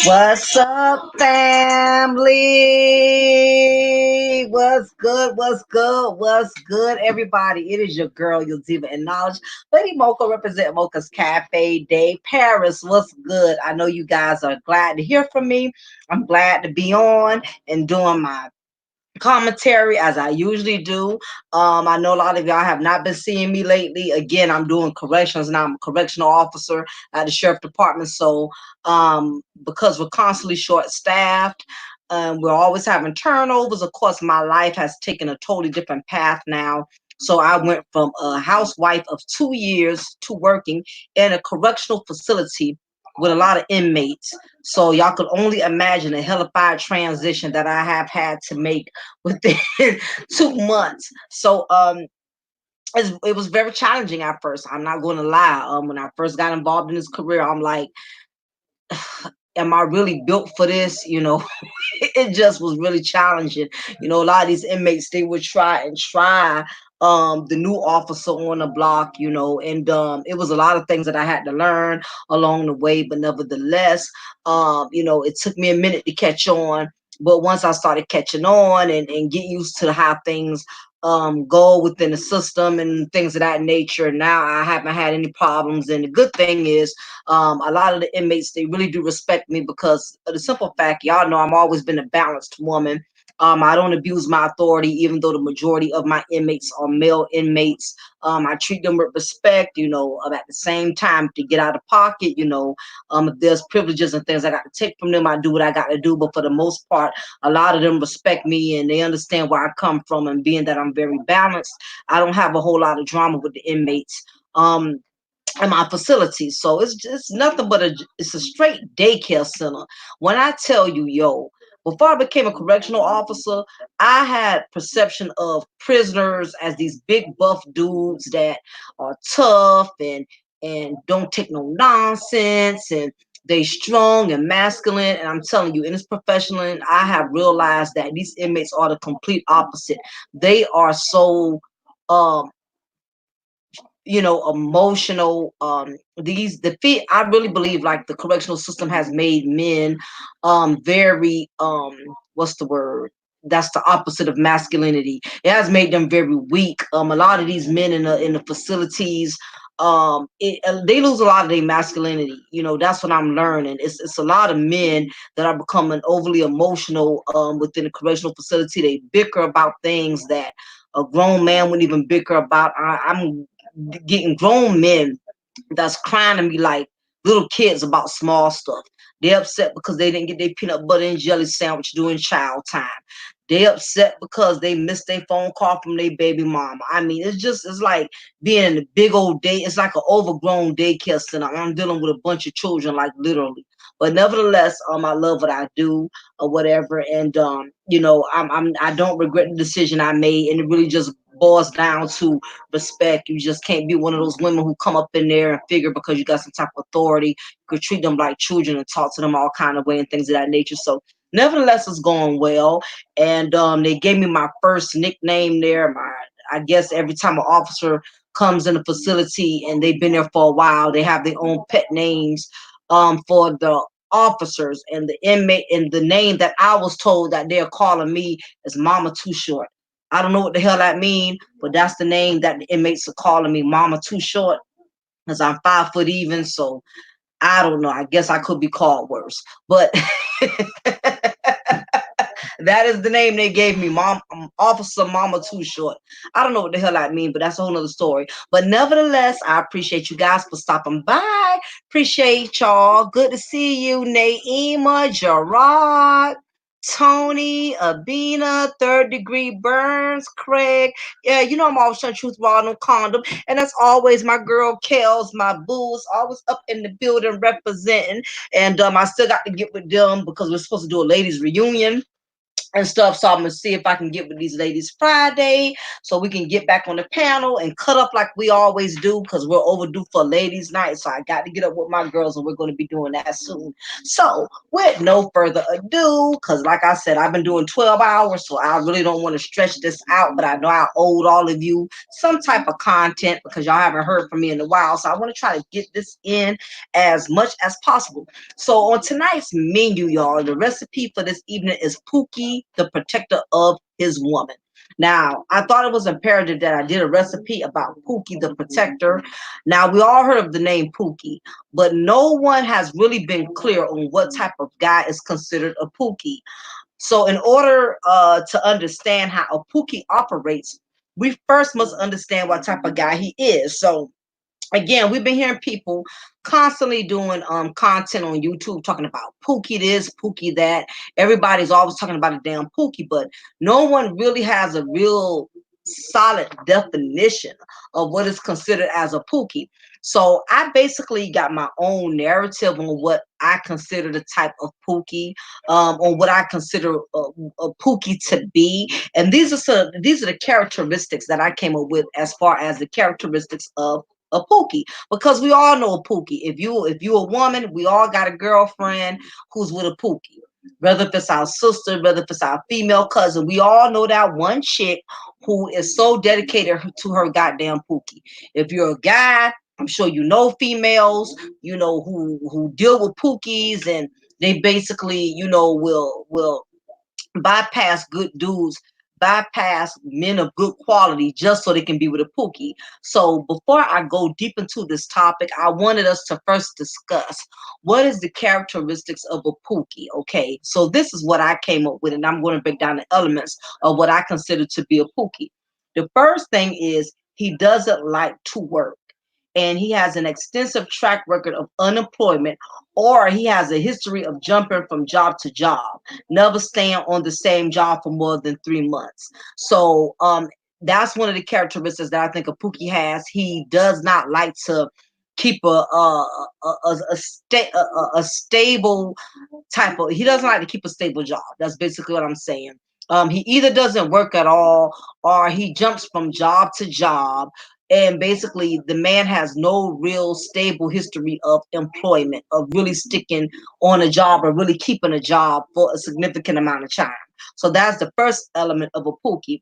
What's up, family? What's good? What's good? What's good, everybody? It is your girl, your diva in knowledge, Lady Mocha, represent Mocha's Cafe Day Paris. What's good? I know you guys are glad to hear from me. I'm glad to be on and doing my commentary as I usually do. I know a lot of y'all have not been seeing me lately. Again, I'm doing corrections now. I'm a correctional officer at the sheriff department. So because we're constantly short staffed, we're always having turnovers. Of course, my life has taken a totally different path now. So I went from a housewife of 2 years to working in a correctional facility with a lot of inmates. So y'all could only imagine the hellified transition that I have had to make within 2 months. So it was very challenging at first. I'm not going to lie. When I first got involved in this career, I'm like, am I really built for this? It just was really challenging. A lot of these inmates, they would try and try the new officer on the block, and it was a lot of things that I had to learn along the way, but nevertheless, it took me a minute to catch on. But once I started catching on and get used to how things go within the system and things of that nature, now I haven't had any problems. And the good thing is, a lot of the inmates, they really do respect me because of the simple fact, y'all know I'm always been a balanced woman. I don't abuse my authority, even though the majority of my inmates are male inmates. I treat them with respect, at the same time to get out of pocket, if there's privileges and things I got to take from them, I do what I got to do. But for the most part, a lot of them respect me and they understand where I come from. And being that I'm very balanced, I don't have a whole lot of drama with the inmates. In my facility. So it's just nothing but it's a straight daycare center. When I tell you, before I became a correctional officer, I had perception of prisoners as these big buff dudes that are tough and don't take no nonsense, and They strong and masculine, and I'm telling you, in this professional, I have realized that these inmates are the complete opposite. They are so um emotional. These the fit I really believe like the correctional system has made men very what's the word? That's the opposite of masculinity. It has made them very weak. A lot of these men in the facilities, they lose a lot of their masculinity. That's what I'm learning. It's a lot of men that are becoming overly emotional within the correctional facility. They bicker about things that a grown man wouldn't even bicker about. I'm getting grown men that's crying to me like little kids about small stuff. They're upset because they didn't get their peanut butter and jelly sandwich during child time. They upset because they missed their phone call from their baby mama. I mean, it's like being in a big old day. It's like an overgrown daycare center. I'm dealing with a bunch of children, like literally. But nevertheless, I love what I do or whatever, and I don't regret the decision I made, and it really just boils down to respect. You just can't be one of those women who come up in there and figure because you got some type of authority, you could treat them like children and talk to them all kind of way and things of that nature. So nevertheless, it's going well. And they gave me my first nickname there. I guess every time an officer comes in the facility and they've been there for a while, they have their own pet names for the officers, and the inmate, and the name that I was told that they're calling me is Mama Too Short. I don't know what the hell that mean, but that's the name that the inmates are calling me, Mama Too Short, because I'm 5 foot even. So I don't know. I guess I could be called worse, but that is the name they gave me, Mom, Officer Mama Too Short. I don't know what the hell I mean, but that's a whole nother story. But nevertheless, I appreciate you guys for stopping by. Appreciate y'all. Good to see you, Naima, Gerard, Tony, Abina, Third Degree Burns, Craig. Yeah, I'm always trying to truth about no condom. And that's always my girl Kels, my boo's always up in the building representing. And I still got to get with them because we're supposed to do a ladies reunion and stuff. So I'm gonna see if I can get with these ladies Friday so we can get back on the panel and cut up like we always do because we're overdue for ladies night. So I got to get up with my girls and we're going to be doing that soon. So with no further ado, because like I said, I've been doing 12 hours, so I really don't want to stretch this out, but I know I owed all of you some type of content because y'all haven't heard from me in a while. So I want to try to get this in as much as possible. So on tonight's menu, y'all, the recipe for this evening is Pookie, the protector of his woman. Now, I thought it was imperative that I did a recipe about Pookie, the protector. Now, we all heard of the name Pookie, but no one has really been clear on what type of guy is considered a Pookie. So in order to understand how a Pookie operates, we first must understand what type of guy he is. So again, we've been hearing people constantly doing content on YouTube talking about Pookie this, Pookie that. Everybody's always talking about a damn Pookie, but no one really has a real solid definition of what is considered as a Pookie. So I basically got my own narrative on what I consider the type of Pookie, on what I consider a Pookie to be, and these are the characteristics that I came up with as far as the characteristics of a Pookie, because we all know a Pookie. If you a woman, we all got a girlfriend who's with a Pookie. Whether if it's our sister, whether if it's our female cousin, we all know that one chick who is so dedicated to her goddamn Pookie. If you're a guy, I'm sure you know females, who deal with Pookies, and they basically, will bypass good dudes, bypass men of good quality just so they can be with a Pookie. So before I go deep into this topic, I wanted us to first discuss what is the characteristics of a Pookie. Okay, so this is what I came up with, and I'm going to break down the elements of what I consider to be a Pookie. The first thing is he doesn't like to work, and he has an extensive track record of unemployment, or he has a history of jumping from job to job, never staying on the same job for more than 3 months. So that's one of the characteristics that I think a Pookie has. He does not like to keep a stable type of, he doesn't like to keep a stable job. That's basically what I'm saying. He either doesn't work at all, or he jumps from job to job. And basically the man has no real stable history of employment, of really sticking on a job or really keeping a job for a significant amount of time. So that's the first element of a Pookie.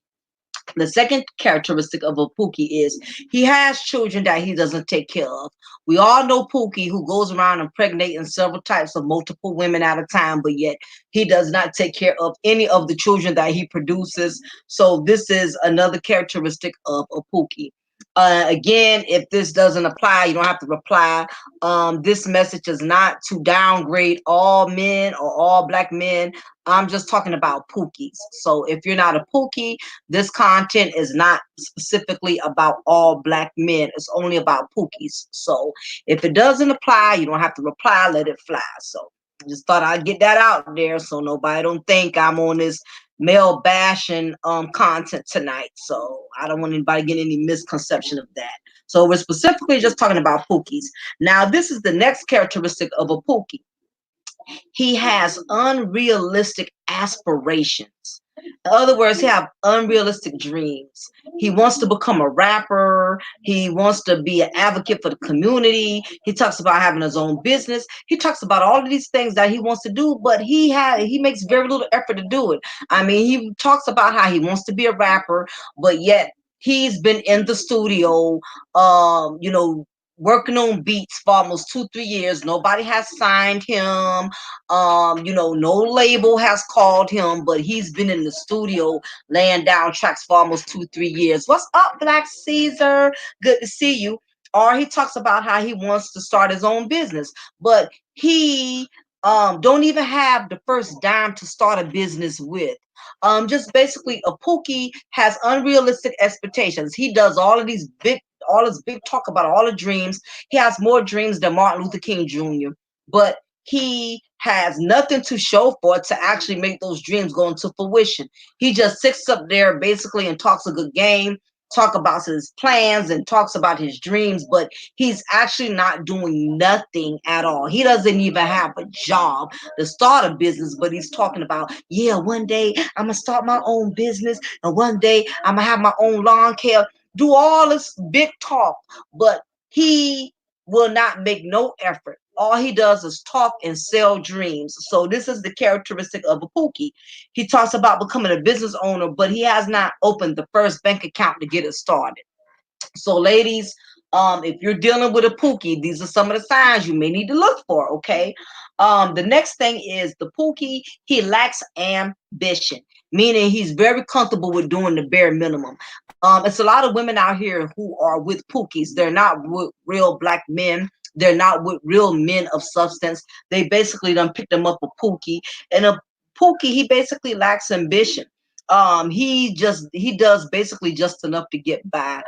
The second characteristic of a Pookie is he has children that he doesn't take care of. We all know Pookie, who goes around impregnating several types of multiple women at a time, but yet he does not take care of any of the children that he produces. So this is another characteristic of a Pookie. Again, if this doesn't apply, you don't have to reply. This message is not to downgrade all men or all black men. I'm just talking about Pookies. So if you're not a Pookie, this content is not specifically about all black men. It's only about Pookies. So if it doesn't apply, you don't have to reply. Let it fly. So just thought I'd get that out there so nobody don't think I'm on this male bashing content tonight. So I don't want anybody getting any misconception of that. So we're specifically just talking about Pookies. Now this is the next characteristic of a Pookie. He has unrealistic aspirations. In other words, he have unrealistic dreams. He wants to become a rapper. He wants to be an advocate for the community. He talks about having his own business. He talks about all of these things that he wants to do, but he makes very little effort to do it. I mean, he talks about how he wants to be a rapper, but yet he's been in the studio, working on beats for almost 2 3 years. Nobody has signed him. No label has called him, but he's been in the studio laying down tracks for almost 2 3 years. What's up, Black Caesar? Good to see you. Or he talks about how he wants to start his own business, but he don't even have the first dime to start a business with. Just basically, a Pookie has unrealistic expectations. He does all his big talk about all the dreams. He has more dreams than Martin Luther King Jr., but he has nothing to show for it to actually make those dreams go into fruition. He just sits up there basically and talks a good game, talk about his plans and talks about his dreams, but he's actually not doing nothing at all. He doesn't even have a job to start a business, but he's talking about, yeah, one day I'm gonna start my own business, and one day I'm gonna have my own lawn care. Do all this big talk, but he will not make no effort. All he does is talk and sell dreams. So this is the characteristic of a Pookie. He talks about becoming a business owner, but he has not opened the first bank account to get it started. So, ladies, if you're dealing with a Pookie, these are some of the signs you may need to look for. Okay. The next thing is the Pookie. He lacks ambition, meaning he's very comfortable with doing the bare minimum. It's a lot of women out here who are with Pookies. They're not with real black men. They're not with real men of substance. They basically done picked them up a Pookie, and a Pookie, he basically lacks ambition. He does basically just enough to get by.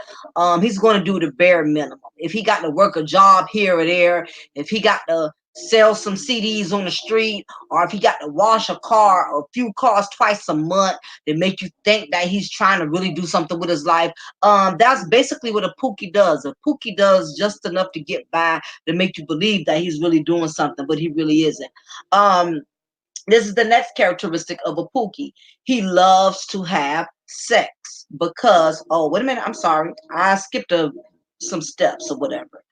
He's going to do the bare minimum. If he got to work a job here or there, if he got to sell some CDs on the street, or if he got to wash a car or a few cars twice a month to make you think that he's trying to really do something with his life, that's basically what a Pookie does. A Pookie does just enough to get by to make you believe that he's really doing something, but he really isn't. This is the next characteristic of a Pookie. He loves to have sex because, oh, wait a minute, I'm sorry. I skipped some steps or whatever.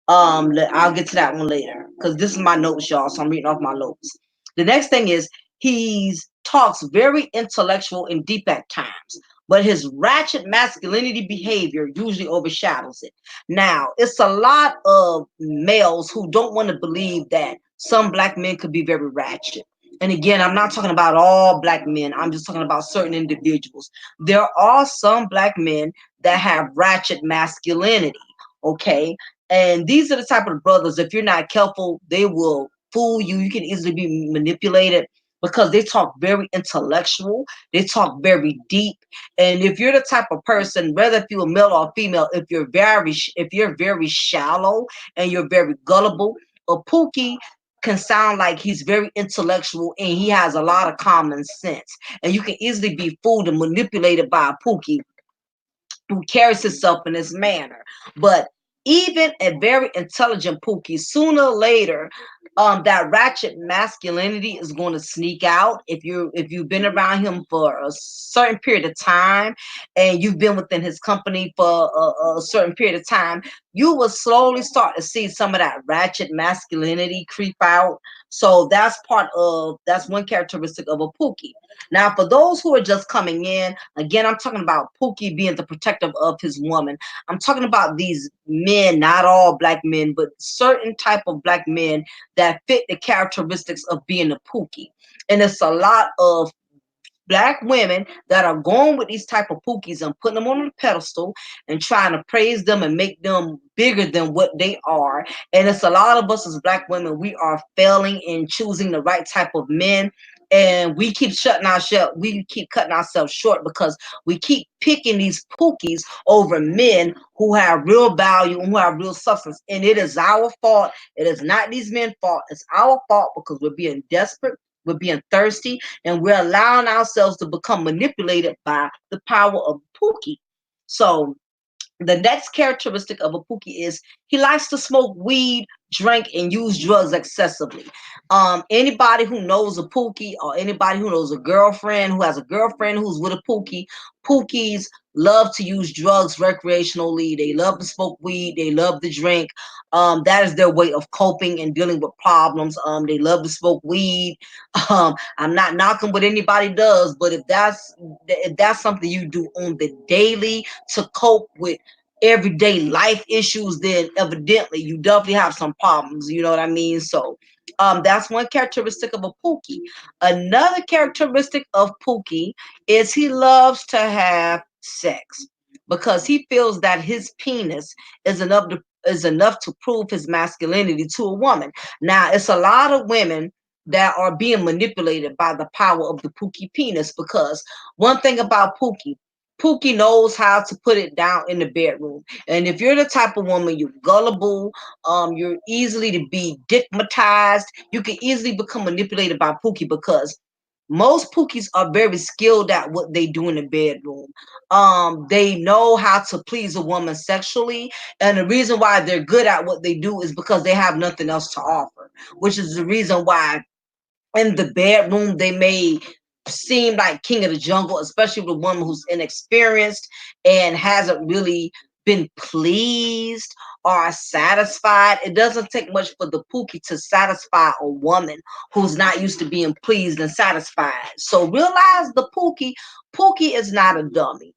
I'll get to that one later because this is my notes, y'all. So I'm reading off my notes. The next thing is he talks very intellectual and deep at times, but his ratchet masculinity behavior usually overshadows it. Now, it's a lot of males who don't want to believe that some black men could be very ratchet. And again, I'm not talking about all black men. I'm just talking about certain individuals. There are some black men that have ratchet masculinity. Okay. And these are the type of brothers, if you're not careful, they will fool you. You can easily be manipulated because they talk very intellectual. They talk very deep. And if you're the type of person, whether if you're a male or female, if you're very shallow and you're very gullible, a Pookie can sound like he's very intellectual and he has a lot of common sense. And you can easily be fooled and manipulated by a Pookie who carries himself in this manner. But Even a very intelligent Pookie, sooner or later, that ratchet masculinity is going to sneak out. If you've been around him for a certain period of time, and you've been within his company for a certain period of time, you will slowly start to see some of that ratchet masculinity creep out. So that's one characteristic of a Pookie. Now, for those who are just coming in, again, I'm talking about Pookie being the protective of his woman. I'm talking about these men, not all black men, but certain type of black men that fit the characteristics of being a Pookie. And it's a lot of black women that are going with these type of Pookies and putting them on a pedestal and trying to praise them and make them bigger than what they are. And it's a lot of us as black women, we are failing in choosing the right type of men. And we keep cutting ourselves short because we keep picking these Pookies over men who have real value and who have real substance. And it is our fault. It is not these men's fault. It's our fault because we're being desperate, we're being thirsty, and we're allowing ourselves to become manipulated by the power of Pookie. So the next characteristic of a Pookie is he likes to smoke weed, drink, and use drugs excessively. Anybody who knows a Pookie, or anybody who knows a girlfriend who has a girlfriend who's with a Pookie, Pookies love to use drugs recreationally. They love to smoke weed. They love to drink. That is their way of coping and dealing with problems. They love to smoke weed. I'm not knocking what anybody does, but if that's something you do on the daily to cope with everyday life issues, then evidently you definitely have some problems. You know what I mean? So that's one characteristic of a Pookie. Another characteristic of Pookie is he loves to have sex because he feels that his penis is enough to prove his masculinity to a woman. Now, it's a lot of women that are being manipulated by the power of the Pookie penis, because one thing about Pookie knows how to put it down in the bedroom. And if you're the type of woman, you're gullible, you're easily to be digmatized, you can easily become manipulated by Pookie, because most Pookies are very skilled at what they do in the bedroom. They know how to please a woman sexually, and the reason why they're good at what they do is because they have nothing else to offer, which is the reason why in the bedroom they may seem like king of the jungle, especially with a woman who's inexperienced and hasn't really been pleased or satisfied. It doesn't take much for the Pookie to satisfy a woman who's not used to being pleased and satisfied. So realize the Pookie is not a dummy.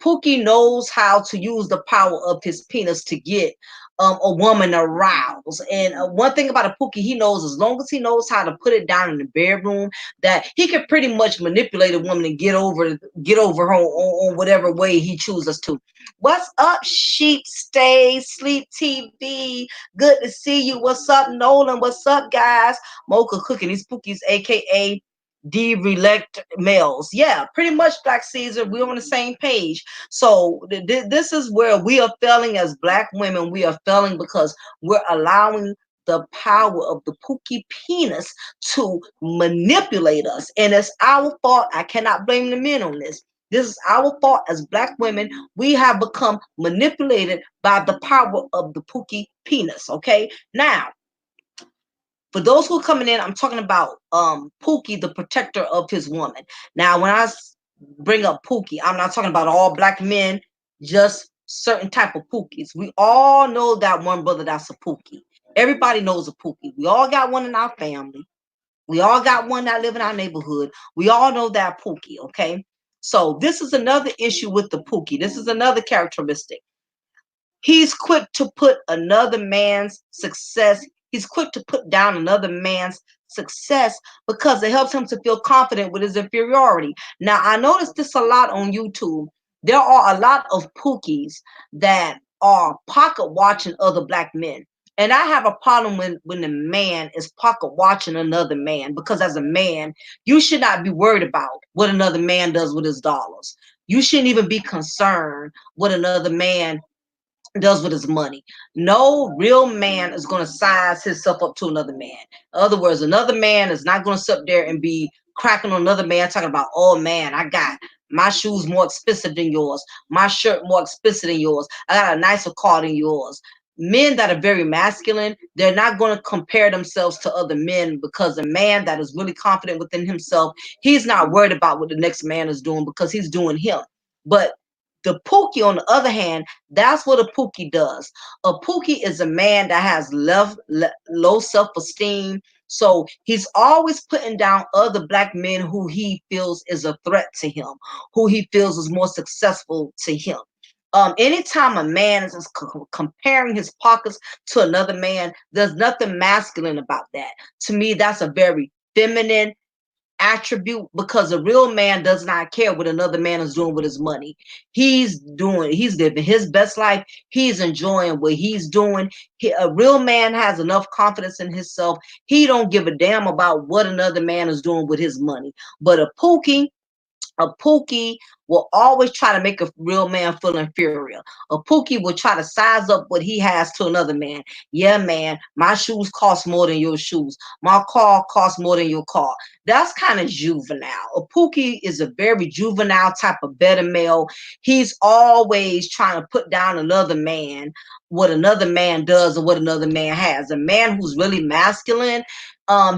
Pookie knows how to use the power of his penis to get a woman aroused. And one thing about a Pookie, he knows as long as he knows how to put it down in the bedroom, that he can pretty much manipulate a woman and get over her on whatever way he chooses to. What's up, Sheep Stay Sleep TV? Good to see you. What's up, Nolan? What's up, guys? Mocha cooking these Pookies, aka derelect males. Yeah, pretty much, Black Caesar. We're on the same page. So this is where we are failing as black women. We are failing because we're allowing the power of the Pookie penis to manipulate us. And it's our fault. I cannot blame the men on this. This is our fault as black women. We have become manipulated by the power of the Pookie penis. Okay. Now, for those who are coming in, I'm talking about Pookie, the protector of his woman. Now, when bring up Pookie, I'm not talking about all black men, just certain type of Pookies. We all know that one brother that's a Pookie. Everybody knows a Pookie. We all got one in our family. We all got one that live in our neighborhood. We all know that Pookie, okay? So this is another issue with the Pookie. This is another characteristic. He's quick to put another man's success. He's quick to put down another man's success because it helps him to feel confident with his inferiority. Now, I noticed this a lot on YouTube. There are a lot of Pookies that are pocket watching other black men. And I have a problem when the man is pocket watching another man, because as a man, you should not be worried about what another man does with his dollars. You shouldn't even be concerned what another man does with his money. No real man is going to size himself up to another man. In other words, another man is not going to sit there and be cracking on another man talking about, oh man, I got my shoes more expensive than yours, my shirt more expensive than yours, I got a nicer car than yours. men that are very masculine, they're not going to compare themselves to other men, because a man that is really confident within himself, he's not worried about what the next man is doing because he's doing him. But the Pookie, on the other hand, that's what a Pookie does. A Pookie is a man that has low self-esteem. So he's always putting down other black men who he feels is a threat to him, who he feels is more successful to him. Anytime a man is comparing his pockets to another man, there's nothing masculine about that. To me, that's a very feminine attribute, because a real man does not care what another man is doing with his money. He's living his best life. He's enjoying what he's doing. A real man has enough confidence in himself. He don't give a damn about what another man is doing with his money. But a Pookie will always try to make a real man feel inferior. A Pookie will try to size up what he has to another man. Yeah, man, my shoes cost more than your shoes. My car costs more than your car. That's kind of juvenile. A Pookie is a very juvenile type of beta male. He's always trying to put down another man, what another man does or what another man has. A man who's really masculine,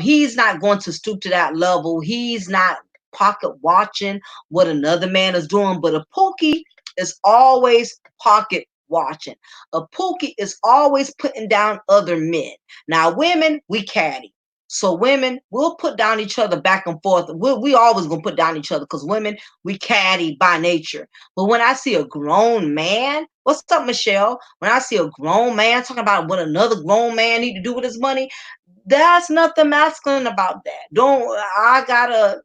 he's not going to stoop to that level. He's not pocket watching what another man is doing. But a Pookie is always pocket watching. A Pookie is always putting down other men. Now, women, we catty. So women, we'll put down each other back and forth. We always gonna put down each other, because women, we catty by nature. But when I see a grown man, what's up, Michelle? When I see a grown man talking about what another grown man need to do with his money, that's nothing masculine about that.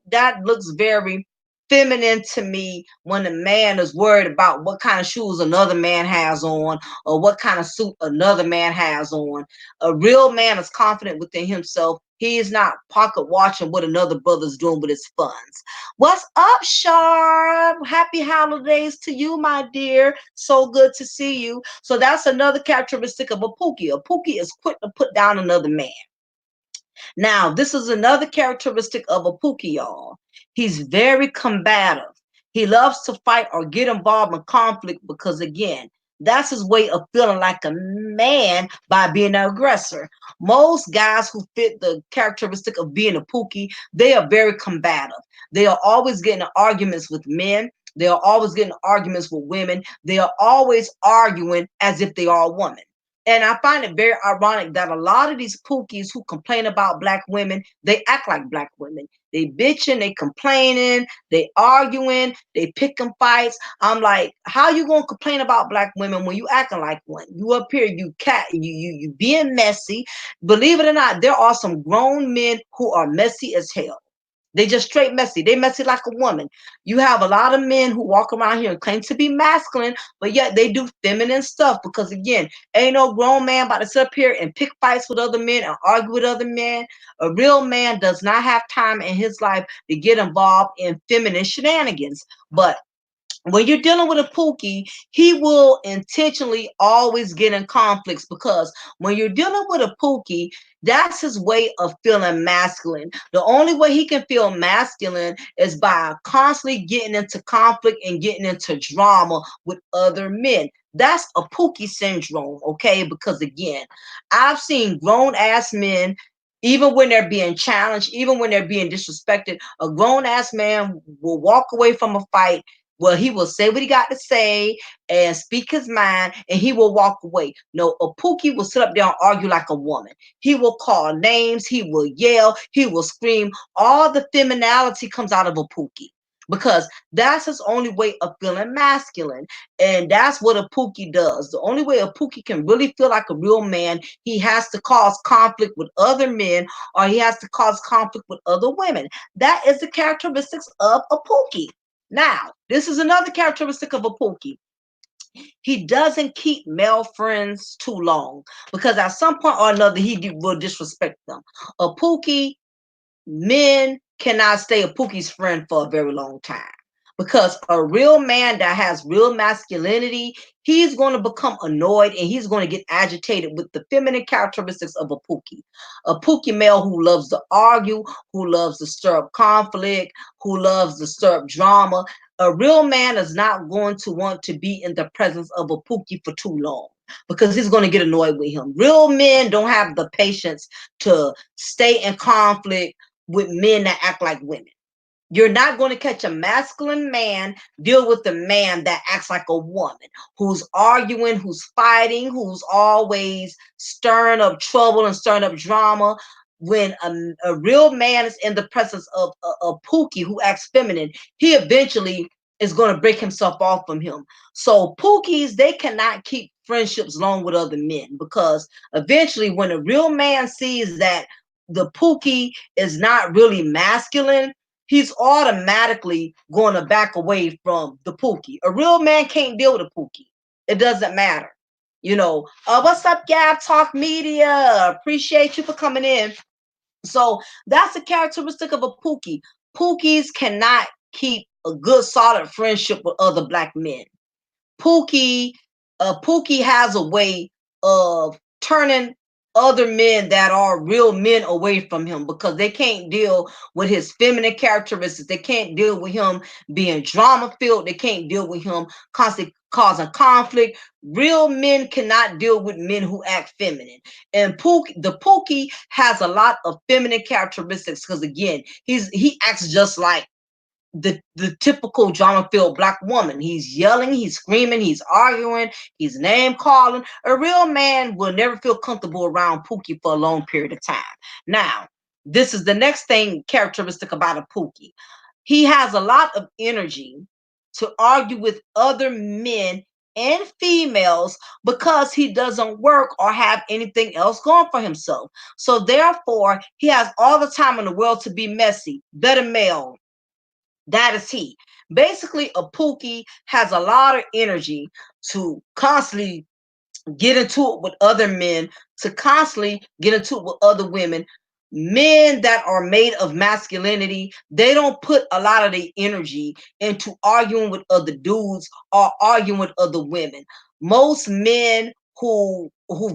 That looks very feminine to me, when a man is worried about what kind of shoes another man has on, or what kind of suit another man has on. A real man is confident within himself. He is not pocket watching what another brother's doing with his funds. What's up, Sharp? Happy holidays to you, my dear. So good to see you. So that's another characteristic of a Pookie. A Pookie is quick to put down another man. Now, this is another characteristic of a Pookie, y'all. He's very combative. He loves to fight or get involved in conflict, because, again, that's his way of feeling like a man, by being an aggressor. Most guys who fit the characteristic of being a Pookie, they are very combative. They are always getting in arguments with men. They are always getting in arguments with women. They are always arguing as if they are a woman. And I find it very ironic that a lot of these Pookies who complain about black women, they act like black women. They bitching, they complaining, they arguing, they picking fights. I'm like, how you gonna complain about black women when you acting like one? You up here, you being messy. Believe it or not, there are some grown men who are messy as hell. They just straight messy. They messy like a woman. You have a lot of men who walk around here and claim to be masculine, but yet they do feminine stuff, because, again, ain't no grown man about to sit up here and pick fights with other men and argue with other men. A real man does not have time in his life to get involved in feminine shenanigans. But when you're dealing with a Pookie, he will intentionally always get in conflicts, because when you're dealing with a Pookie, that's his way of feeling masculine. The only way he can feel masculine is by constantly getting into conflict and getting into drama with other men. That's a Pookie syndrome, okay? Because, again, I've seen grown ass men, even when they're being challenged, even when they're being disrespected, a grown ass man will walk away from a fight. Well, he will say what he got to say and speak his mind, and he will walk away. No, a Pookie will sit up there and argue like a woman. He will call names, he will yell, he will scream. All the femininity comes out of a Pookie, because that's his only way of feeling masculine. And that's what a Pookie does. The only way a Pookie can really feel like a real man, he has to cause conflict with other men, or he has to cause conflict with other women. That is the characteristics of a Pookie. Now, this is another characteristic of a Pookie. He doesn't keep male friends too long, because at some point or another, will disrespect them. A Pookie, men cannot stay a Pookie's friend for a very long time, because a real man that has real masculinity, he's going to become annoyed and he's going to get agitated with the feminine characteristics of a Pookie. A Pookie male who loves to argue, who loves to stir up conflict, who loves to stir up drama. A real man is not going to want to be in the presence of a Pookie for too long. because he's going to get annoyed with him. Real men don't have the patience to stay in conflict with men that act like women. You're not going to catch a masculine man deal with a man that acts like a woman, who's arguing, who's fighting, who's always stirring up trouble and stirring up drama. When a real man is in the presence of a Pookie who acts feminine, he eventually is going to break himself off from him. So Pookies, they cannot keep friendships long with other men, because eventually when a real man sees that the Pookie is not really masculine, he's automatically going to back away from the Pookie. A real man can't deal with a Pookie. It doesn't matter. What's up, Gab Talk Media? Appreciate you for coming in. So that's a characteristic of a Pookie. Pookies cannot keep a good, solid friendship with other black men. Pookie, Pookie has a way of turning other men that are real men away from him, because they can't deal with his feminine characteristics. They can't deal with him being drama filled. They can't deal with him constantly causing conflict. Real men cannot deal with men who act feminine. And the Pookie has a lot of feminine characteristics, because again, he acts just like the typical drama filled black woman. He's yelling, he's screaming, he's arguing, he's name calling. A real man will never feel comfortable around Pookie for a long period of time. Now, this is the next thing characteristic about a Pookie. He has a lot of energy to argue with other men and females, because he doesn't work or have anything else going for himself. So therefore, he has all the time in the world to be messy. Better male, that is he. Basically, a Pookie has a lot of energy to constantly get into it with other men, to constantly get into it with other women. Men that are made of masculinity, they don't put a lot of their energy into arguing with other dudes or arguing with other women. Most men who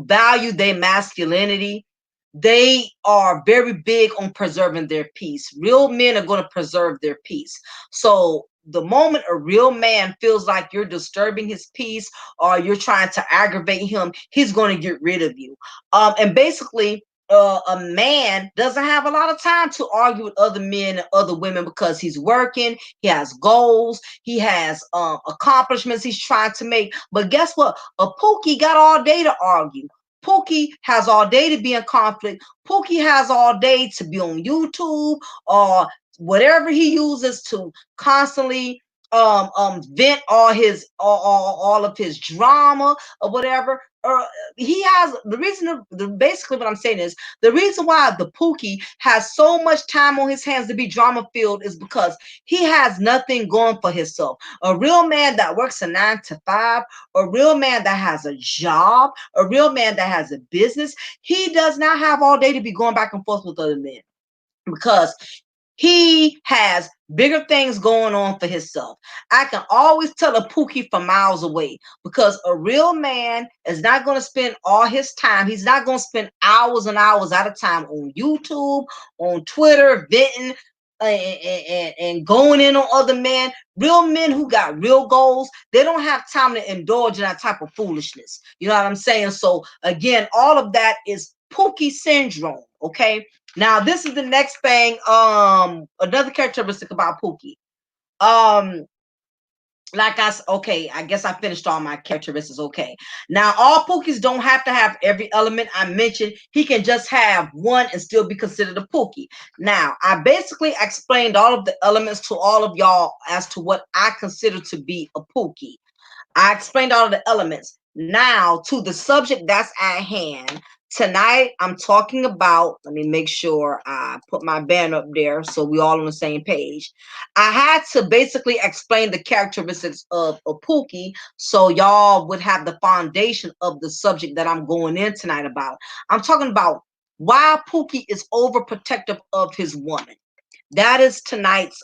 value their masculinity, they are very big on preserving their peace. Real men are going to preserve their peace. So the moment a real man feels like you're disturbing his peace or you're trying to aggravate him, he's going to get rid of you. And basically, a man doesn't have a lot of time to argue with other men and other women, because he's working, he has goals, he has accomplishments he's trying to make. But guess what? A Pookie got all day to argue. Pookie has all day to be in conflict. Pookie has all day to be on YouTube or whatever he uses to constantly vent all of his drama or whatever. Or he has the reason. Basically, what I'm saying is the reason why the Pookie has so much time on his hands to be drama filled is because he has nothing going for himself. A real man that works a 9 to 5, a real man that has a job, a real man that has a business, he does not have all day to be going back and forth with other men, because he has bigger things going on for himself. I can always tell a Pookie from miles away, because a real man is not going to spend all his time. He's not going to spend hours and hours at a time on YouTube, on Twitter, venting and going in on other men. Real men who got real goals, they don't have time to indulge in that type of foolishness. You know what I'm saying? So again, all of that is Pookie syndrome. Okay. Now, this is the next thing. Another characteristic about Pookie. Okay, I guess I finished all my characteristics. Okay. Now, all Pookies don't have to have every element I mentioned. He can just have one and still be considered a Pookie. Now, I basically explained all of the elements to all of y'all as to what I consider to be a Pookie. I explained all of the elements. Now, to the subject that's at hand. Tonight, I'm talking about, let me make sure I put my banner up there so we all on the same page. I had to basically explain the characteristics of a Pookie so y'all would have the foundation of the subject that I'm going in tonight about. I'm talking about why Pookie is overprotective of his woman. That is tonight's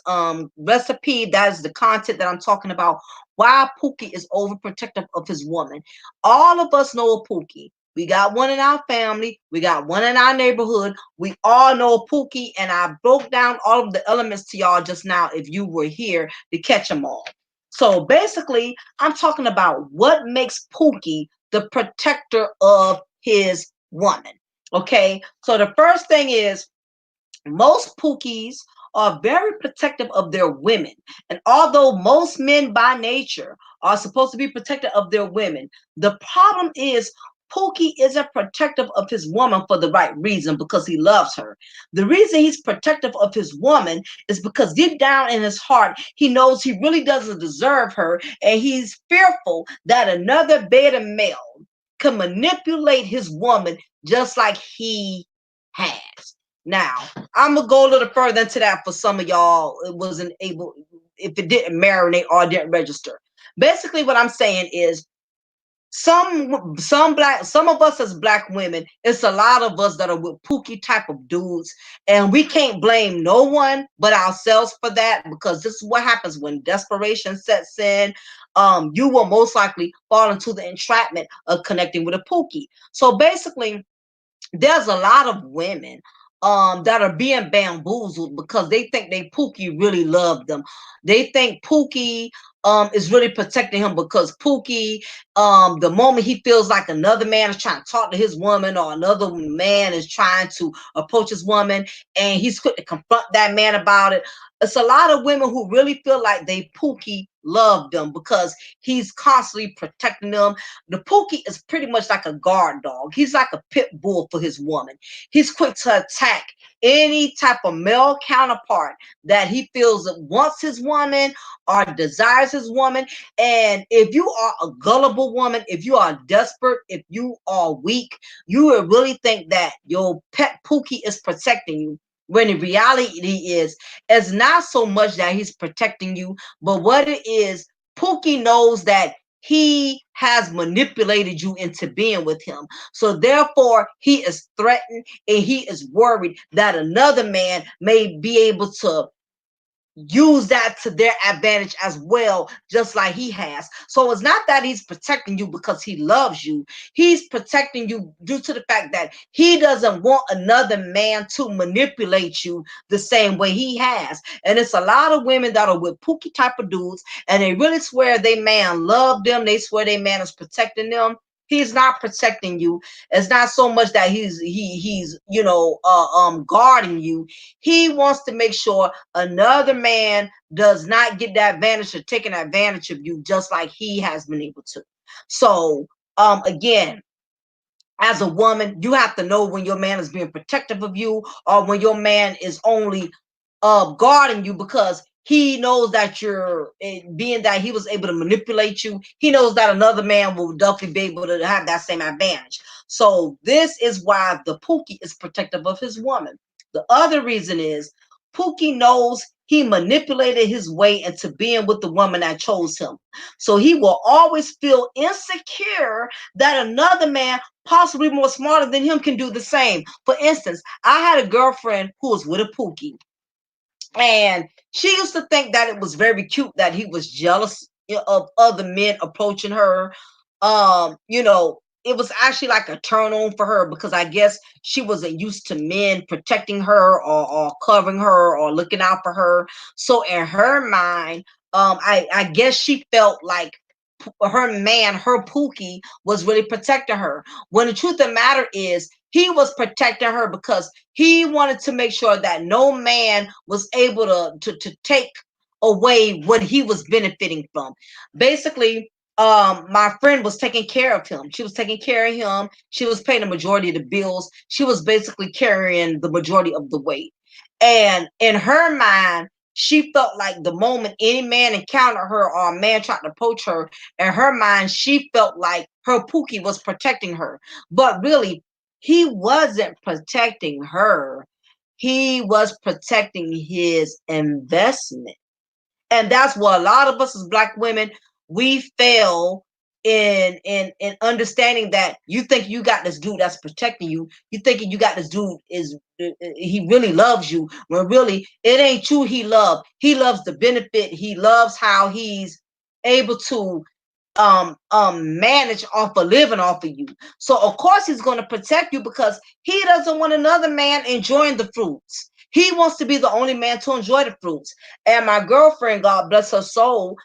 recipe. That is the content that I'm talking about. Why Pookie is overprotective of his woman. All of us know a Pookie. We got one in our family. We got one in our neighborhood. We all know a Pookie, and I broke down all of the elements to y'all just now if you were here to catch them all. So basically, I'm talking about what makes Pookie the protector of his woman. Okay, so the first thing is most Pookies are very protective of their women. And although most men by nature are supposed to be protective of their women, the problem is Pookie isn't protective of his woman for the right reason because he loves her. The reason he's protective of his woman is because deep down in his heart, he knows he really doesn't deserve her, and he's fearful that another beta male can manipulate his woman just like he has. Now, I'm gonna go a little further into that for some of y'all. It wasn't able, if it didn't marinate or didn't register. Basically, what I'm saying is some of us as black women, it's a lot of us that are with Pookie type of dudes, and we can't blame no one but ourselves for that, because this is what happens when desperation sets in. You will most likely fall into the entrapment of connecting with a Pookie. So basically, there's a lot of women that are being bamboozled because they think they Pookie really love them. They think Pookie is really protecting him because Pookie, the moment he feels like another man is trying to talk to his woman, or another man is trying to approach his woman, and he's quick to confront that man about it. It's a lot of women who really feel like they Pookie love them because he's constantly protecting them. The Pookie is pretty much like a guard dog. He's like a pit bull for his woman. He's quick to attack any type of male counterpart that he feels that wants his woman or desires his woman. And if you are a gullible woman, if you are desperate, if you are weak, you will really think that your pet Pookie is protecting you. When in reality is, it's not so much that he's protecting you, but what it is, Pookie knows that he has manipulated you into being with him. So therefore, he is threatened and he is worried that another man may be able to use that to their advantage as well, just like he has. So it's not that he's protecting you because he loves you. He's protecting you due to the fact that he doesn't want another man to manipulate you the same way he has. And it's a lot of women that are with Pookie type of dudes, and they really swear they man love them. They swear they man is protecting them. He's not protecting you. It's not so much that he's guarding you. He wants to make sure another man does not get that advantage of taking advantage of you, just like he has been able to. So again, as a woman, you have to know when your man is being protective of you, or when your man is only guarding you because he knows that you're, being that he was able to manipulate you, he knows that another man will definitely be able to have that same advantage. So this is why the Pookie is protective of his woman. The other reason is Pookie knows he manipulated his way into being with the woman that chose him. So he will always feel insecure that another man, possibly more smarter than him, can do the same. For instance, I had a girlfriend who was with a Pookie, and she used to think that it was very cute that he was jealous of other men approaching her. It was actually like a turn on for her because I guess she wasn't used to men protecting her, or covering her or looking out for her. So in her mind, I guess she felt like her man, her Pookie, was really protecting her. When the truth of the matter is, he was protecting her because he wanted to make sure that no man was able to take away what he was benefiting from. Basically, my friend was taking care of him. She was taking care of him. She was paying the majority of the bills. She was basically carrying the majority of the weight. And in her mind, she felt like the moment any man encountered her, or a man tried to approach her, in her mind, she felt like her Pookie was protecting her. But really, he wasn't protecting her. He was protecting his investment. And that's what a lot of us as black women, we fail in understanding that you think you got this dude that's protecting you. You thinking you got this dude is he really loves you, when really it ain't true. He loves the benefit. He loves how he's able to manage off a living off of you. So of course he's going to protect you because he doesn't want another man enjoying the fruits. He wants to be the only man to enjoy the fruits. And my girlfriend, God bless her soul,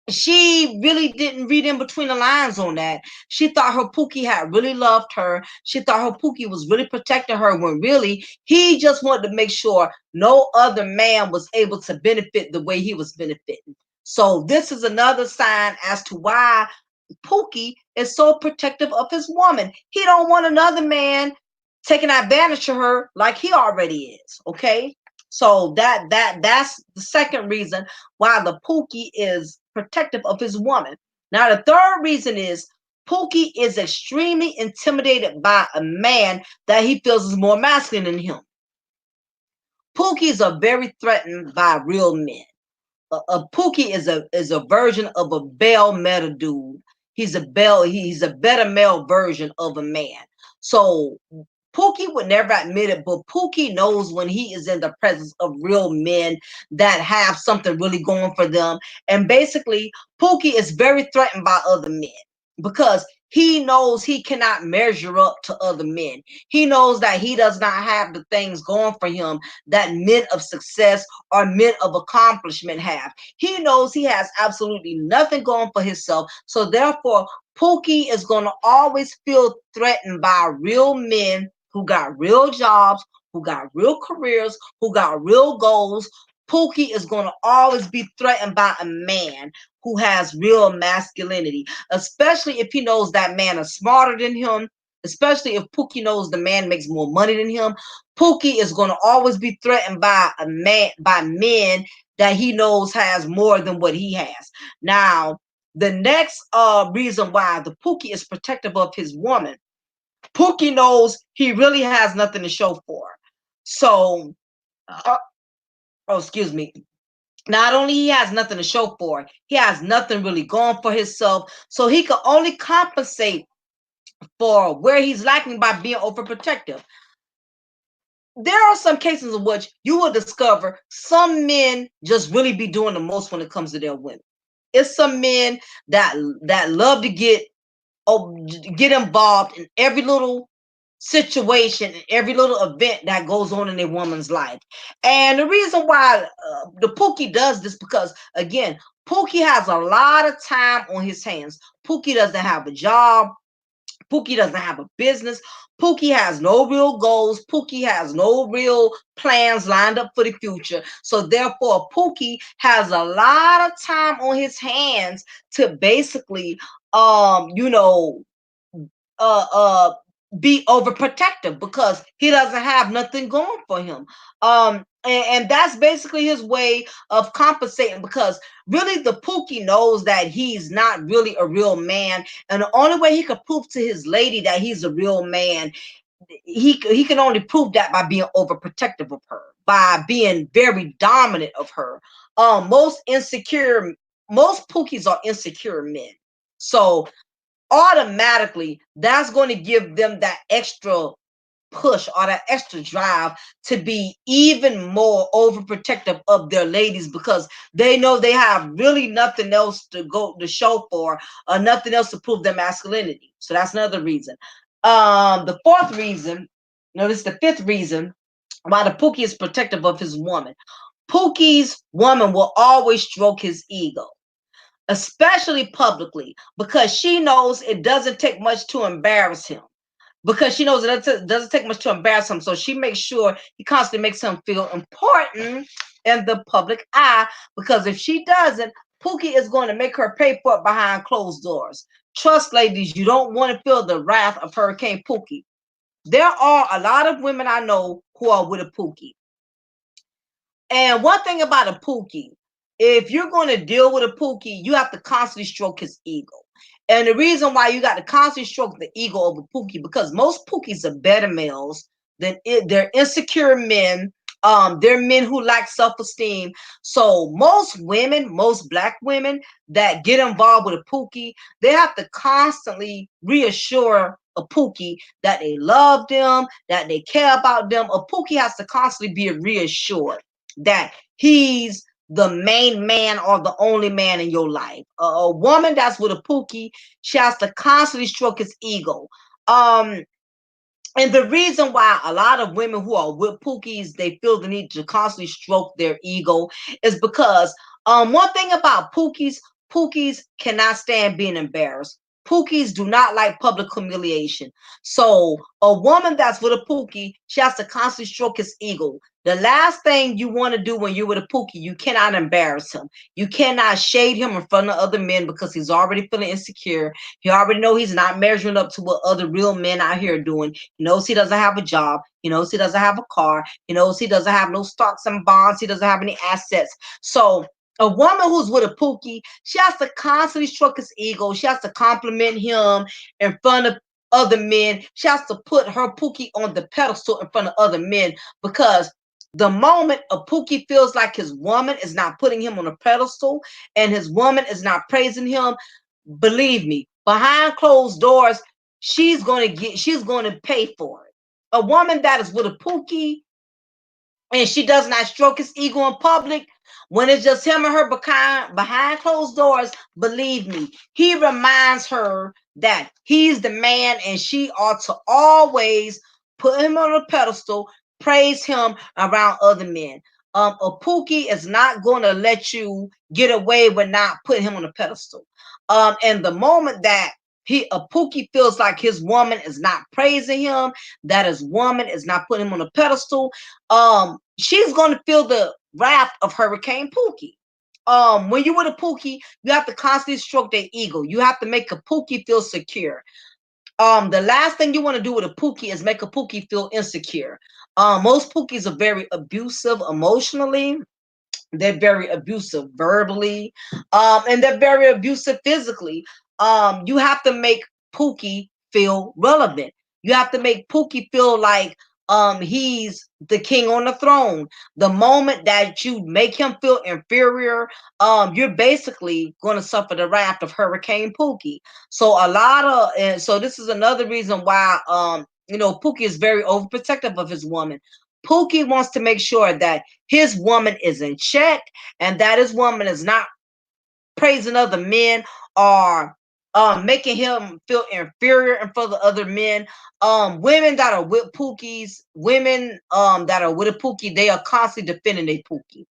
she really didn't read in between the lines on that. She thought her Pookie had really loved her. She thought her Pookie was really protecting her when really he just wanted to make sure no other man was able to benefit the way he was benefiting. So this is another sign as to why Pookie is so protective of his woman. He don't want another man taking advantage of her like he already is. Okay. So that's the second reason why the Pookie is protective of his woman. Now the third reason is Pookie is extremely intimidated by a man that he feels is more masculine than him. Pookies are very threatened by real men. A Pookie is a version of a bell meta dude. He's a better male version of a man. So Pookie would never admit it, but Pookie knows when he is in the presence of real men that have something really going for them. And basically, Pookie is very threatened by other men because he knows he cannot measure up to other men. He knows that he does not have the things going for him that men of success or men of accomplishment have. He knows he has absolutely nothing going for himself. So therefore, Pookie is going to always feel threatened by real men who got real jobs, who got real careers, who got real goals. Pookie is going to always be threatened by a man who has real masculinity, especially if he knows that man is smarter than him, especially if Pookie knows the man makes more money than him. Pookie is going to always be threatened by a man, by men that he knows has more than what he has. Now, the next reason why the Pookie is protective of his woman, Pookie knows he really has nothing to show for. So, uh, oh, excuse me. Not only he has nothing to show for, he has nothing really going for himself. So he can only compensate for where he's lacking by being overprotective. There are some cases in which you will discover some men just really be doing the most when it comes to their women. It's some men that love to get involved in every little situation and every little event that goes on in a woman's life. And the reason why the Pookie does this because again, Pookie has a lot of time on his hands. Pookie doesn't have a job. Pookie doesn't have a business. Pookie has no real goals. Pookie has no real plans lined up for the future. So therefore, Pookie has a lot of time on his hands to basically, you know, uh, uh, be overprotective because he doesn't have nothing going for him. And that's basically his way of compensating because really the Pookie knows that he's not really a real man. And the only way he could prove to his lady that he's a real man, he can only prove that by being overprotective of her, by being very dominant of her. Most Pookies are insecure men. So automatically that's going to give them that extra push or that extra drive to be even more overprotective of their ladies because they know they have really nothing else to go to show for or nothing else to prove their masculinity. So that's another reason. The fourth reason, no, this is the fifth reason why the Pookie is protective of his woman. Pookie's woman will always stroke his ego, especially publicly, because she knows it doesn't take much to embarrass him. Because she knows it doesn't take much to embarrass him. So she makes sure he constantly makes him feel important in the public eye. Because if she doesn't, Pookie is going to make her pay for it behind closed doors. Trust, ladies, you don't want to feel the wrath of Hurricane Pookie. There are a lot of women I know who are with a Pookie. And one thing about a Pookie, if you're going to deal with a Pookie, you have to constantly stroke his ego. And the reason why you got to constantly stroke the ego of a Pookie, because most Pookies are better males than they're insecure men. They're men who lack self-esteem. So most women, most black women that get involved with a Pookie, they have to constantly reassure a Pookie that they love them, that they care about them. A Pookie has to constantly be reassured that he's the main man or the only man in your life. A woman that's with a Pookie, she has to constantly stroke his ego. And the reason why a lot of women who are with Pookies, they feel the need to constantly stroke their ego is because one thing about Pookies, Pookies cannot stand being embarrassed. Pookies do not like public humiliation. So a woman that's with a Pookie, she has to constantly stroke his ego. The last thing you want to do when you're with a Pookie, you cannot embarrass him. You cannot shade him in front of other men because he's already feeling insecure. He already know he's not measuring up to what other real men out here are doing. He knows he doesn't have a job. He knows he doesn't have a car. He knows he doesn't have no stocks and bonds. He doesn't have any assets. So a woman who's with a Pookie, she has to constantly stroke his ego. She has to compliment him in front of other men. She has to put her Pookie on the pedestal in front of other men, because the moment a Pookie feels like his woman is not putting him on a pedestal and his woman is not praising him, believe me, behind closed doors, she's going to pay for it. A woman that is with a Pookie and she does not stroke his ego in public, when it's just him and her behind closed doors, believe me, he reminds her that he's the man and she ought to always put him on a pedestal, praise him around other men. A Pookie is not going to let you get away with not putting him on a pedestal. And the moment that a Pookie feels like his woman is not praising him, that his woman is not putting him on a pedestal, she's going to feel the wrath of Hurricane Pookie. When you're with a Pookie, you have to constantly stroke their ego. You have to make a Pookie feel secure. The last thing you want to do with a Pookie is make a Pookie feel insecure. Most Pookies are very abusive emotionally. They're very abusive verbally, and they're very abusive physically. You have to make Pookie feel relevant. You have to make Pookie feel like he's the king on the throne. The moment that you make him feel inferior, you're basically going to suffer the wrath of Hurricane Pookie. So so this is another reason why Pookie is very overprotective of his woman. Pookie wants to make sure that his woman is in check and that his woman is not praising other men or making him feel inferior in front of other men. Women that are with Pookies, women that are with a Pookie, they are constantly defending their Pookie.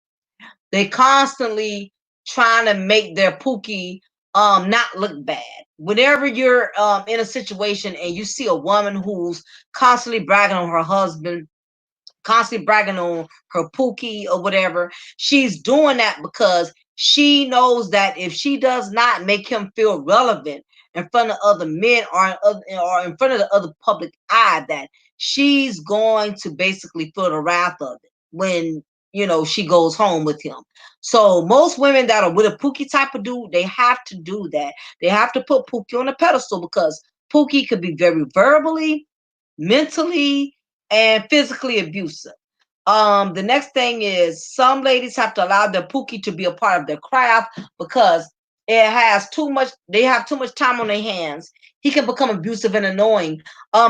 They constantly trying to make their Pookie not look bad. Whenever you're in a situation and you see a woman who's constantly bragging on her husband, constantly bragging on her Pookie or whatever, she's doing that because she knows that if she does not make him feel relevant in front of other men or in front of the other public eye, that she's going to basically feel the wrath of it when she goes home with him. So most women that are with a Pookie type of dude, they have to do that. They have to put Pookie on a pedestal because Pookie could be very verbally, mentally, and physically abusive. The next thing is some ladies have to allow their Pookie to be a part of their craft because they have too much time on their hands. He can become abusive and annoying.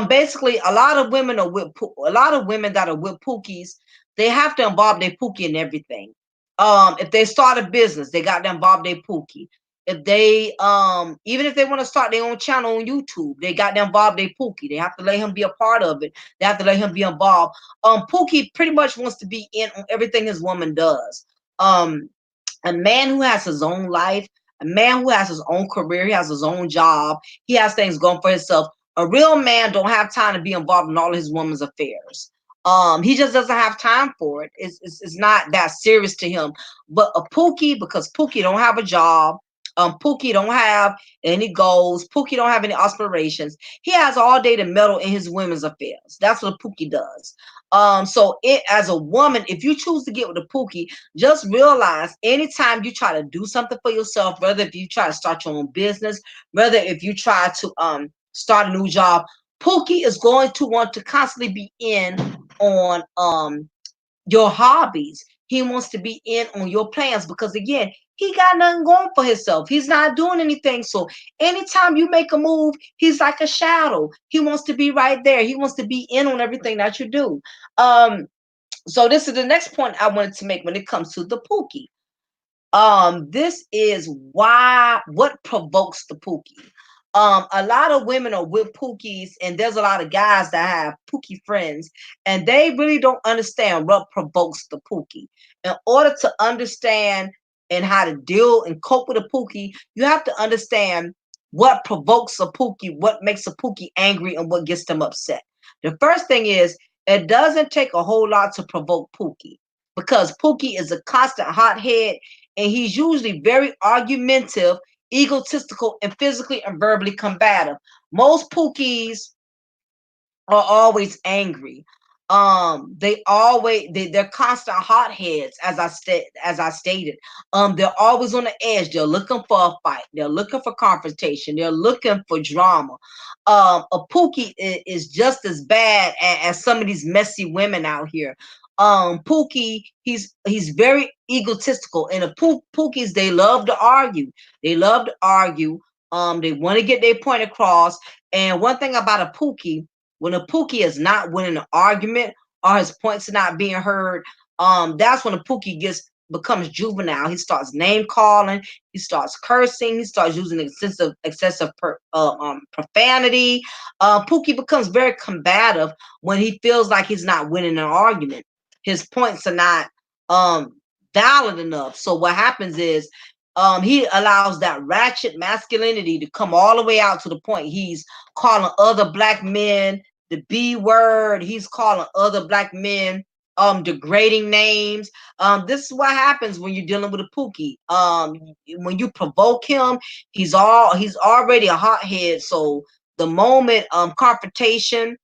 Basically, a lot of women that are with Pookies, they have to involve their Pookie in everything. If they start a business, they got to involve their Pookie. If they even if they want to start their own channel on YouTube, they got to involve their Pookie. They have to let him be a part of it. They have to let him be involved. Pookie pretty much wants to be in on everything his woman does. A man who has his own life, a man who has his own career, he has his own job, he has things going for himself. A real man don't have time to be involved in all of his woman's affairs. He just doesn't have time for it. It's not that serious to him. But a Pookie, because Pookie don't have a job, Pookie don't have any goals, Pookie don't have any aspirations. He has all day to meddle in his women's affairs. That's what a Pookie does. So as a woman, if you choose to get with a Pookie, just realize anytime you try to do something for yourself, whether if you try to start your own business, whether if you try to start a new job, Pookie is going to want to constantly be in on your hobbies. He wants to be in on your plans because again, he got nothing going for himself. He's not doing anything. So anytime you make a move, he's like a shadow. He wants to be right there. He wants to be in on everything that you do. So this is the next point I wanted to make when it comes to the Pookie. This is what provokes the Pookie. A lot of women are with Pookies, and there's a lot of guys that have Pookie friends, and they really don't understand what provokes the Pookie. In order to understand and how to deal and cope with a Pookie, you have to understand what provokes a Pookie, what makes a Pookie angry, and what gets them upset. The first thing is it doesn't take a whole lot to provoke Pookie because Pookie is a constant hothead and he's usually very argumentative, egotistical, and physically and verbally combative. Most Pookies are always angry. They're constant hotheads, as I stated. They're always on the edge. They're looking for a fight. They're looking for confrontation. They're looking for drama. A Pookie is just as bad as some of these messy women out here. Pookie, he's very egotistical, and the Pookies, they love to argue. They love to argue. They want to get their point across. And one thing about a Pookie, when a Pookie is not winning an argument or his points are not being heard, that's when a Pookie becomes juvenile. He starts name calling, he starts cursing, he starts using excessive profanity. Pookie becomes very combative when he feels like he's not winning an argument. His points are not valid enough. So what happens is he allows that ratchet masculinity to come all the way out to the point he's calling other black men the B word. He's calling other black men degrading names. This is what happens when you're dealing with a Pookie. When you provoke him, he's already a hothead. So the moment confrontation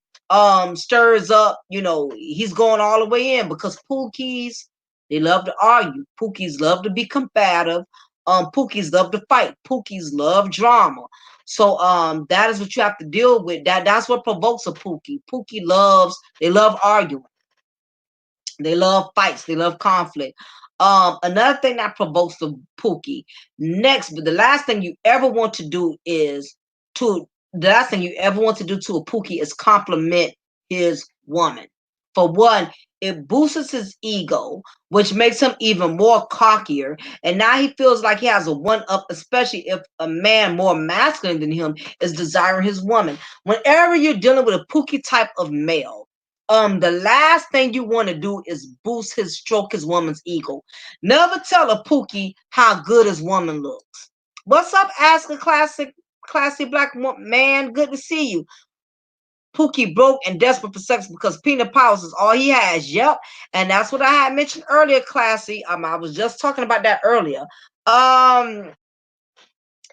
stirs up, he's going all the way in because Pookies, they love to argue. Pookies love to be combative. Pookies love to fight. Pookies love drama. So that is what you have to deal with. That's what provokes a Pookie. They love arguing. They love fights. They love conflict. Another thing that provokes the Pookie. Next, but the last thing you ever want to do to a Pookie is compliment his woman. For one, it boosts his ego, which makes him even more cockier. And now he feels like he has a one up, especially if a man more masculine than him is desiring his woman. Whenever you're dealing with a Pookie type of male, the last thing you want to do is stroke his woman's ego. Never tell a Pookie how good his woman looks. What's up, ask a classy black man? Good to see you. Pookie broke and desperate for sex because peanut powers is all he has. Yep, and that's what I had mentioned earlier, classy. I was just talking about that earlier.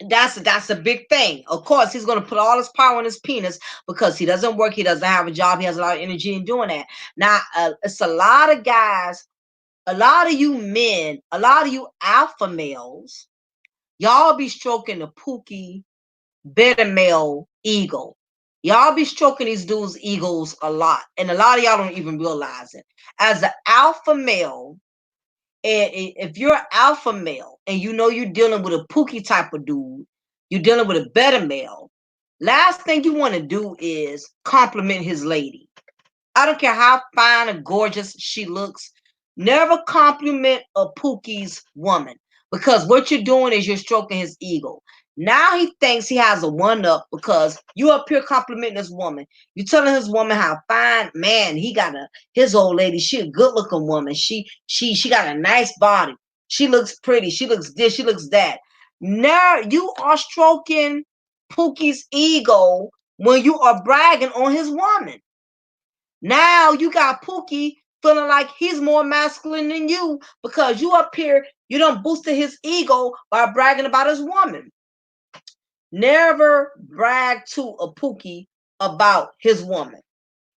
That's a big thing. Of course, he's going to put all his power in his penis because he doesn't work, he doesn't have a job, he has a lot of energy in doing that. Now, it's a lot of guys, a lot of you men, a lot of you alpha males, y'all be stroking the Pookie beta male ego. Y'all be stroking these dudes' egos a lot, and a lot of y'all don't even realize it. As an alpha male, and if you're an alpha male and you know you're dealing with a Pookie type of dude, you're dealing with a beta male, last thing you want to do is compliment his lady. I don't care how fine or gorgeous she looks. Never compliment a Pookie's woman because what you're doing is you're stroking his ego. Now he thinks he has a one up because you up here complimenting this woman. You telling his woman how fine, man, his old lady. She a good looking woman. She got a nice body. She looks pretty. She looks this. She looks that. Now you are stroking Pookie's ego when you are bragging on his woman. Now you got Pookie feeling like he's more masculine than you because you up here, you done boosted his ego by bragging about his woman. Never brag to a Pookie about his woman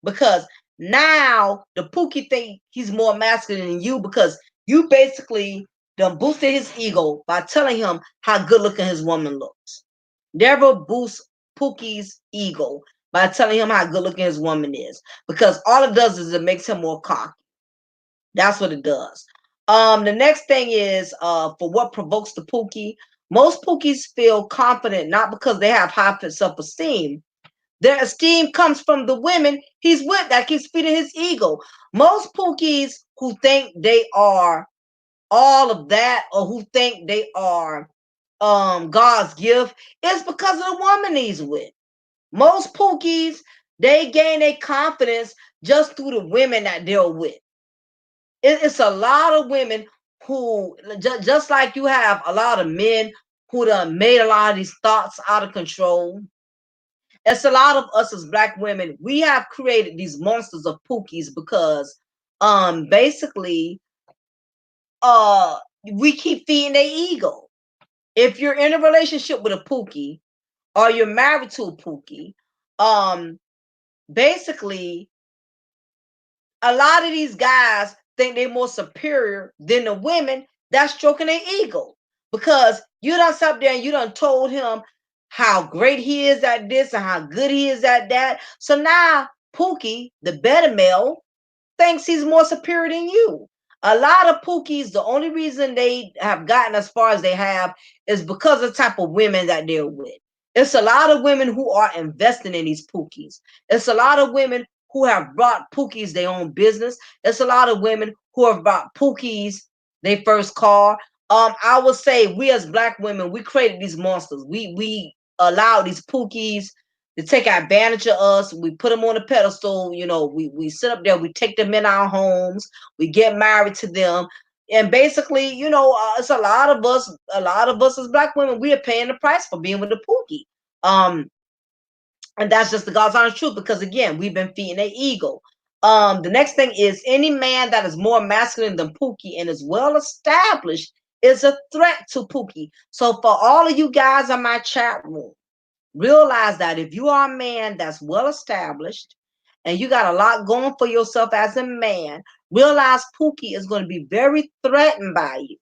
because now the Pookie think he's more masculine than you because you basically done boosted his ego by telling him how good looking his woman looks. Never boost Pookie's ego by telling him how good looking his woman is because all it does is it makes him more cocky. That's what it does. The next thing is for what provokes the Pookie. Most Pookies feel confident not because they have high self-esteem. Their esteem comes from the women he's with that keeps feeding his ego. Most Pookies who think they are all of that or who think they are God's gift is because of the woman he's with. Most Pookies, they gain their confidence just through the women that they're with. It's a lot of women who just like you have a lot of men who done made a lot of these thoughts out of control. It's a lot of us as black women. We have created these monsters of Pookies because basically uh we keep feeding their ego. If you're in a relationship with a Pookie or you're married to a Pookie, um basically a lot of these guys think they're more superior than the women that's stroking their ego, because you done sat there and you done told him how great he is at this and how good he is at that. So now Pookie, the better male, thinks he's more superior than you. A lot of Pookies, the only reason they have gotten as far as they have is because of the type of women that they're with. It's a lot of women who are investing in these Pookies. It's a lot of women who have brought Pookies their own business. It's a lot of women who have brought Pookies their first car. I would say we as black women, we created these monsters. We allow these Pookies to take advantage of us. We put them on a pedestal. You know, we sit up there. We take them in our homes. We get married to them, and basically, you know, it's a lot of us. A lot of us as black women, we are paying the price for being with a Pookie. Um, and that's just the God's honest truth. Because again, we've been feeding their ego. The next thing is any man that is more masculine than Pookie and is well established is a threat to Pookie. So for all of you guys in my chat room, realize that if you are a man that's well established and you got a lot going for yourself as a man, realize Pookie is going to be very threatened by you.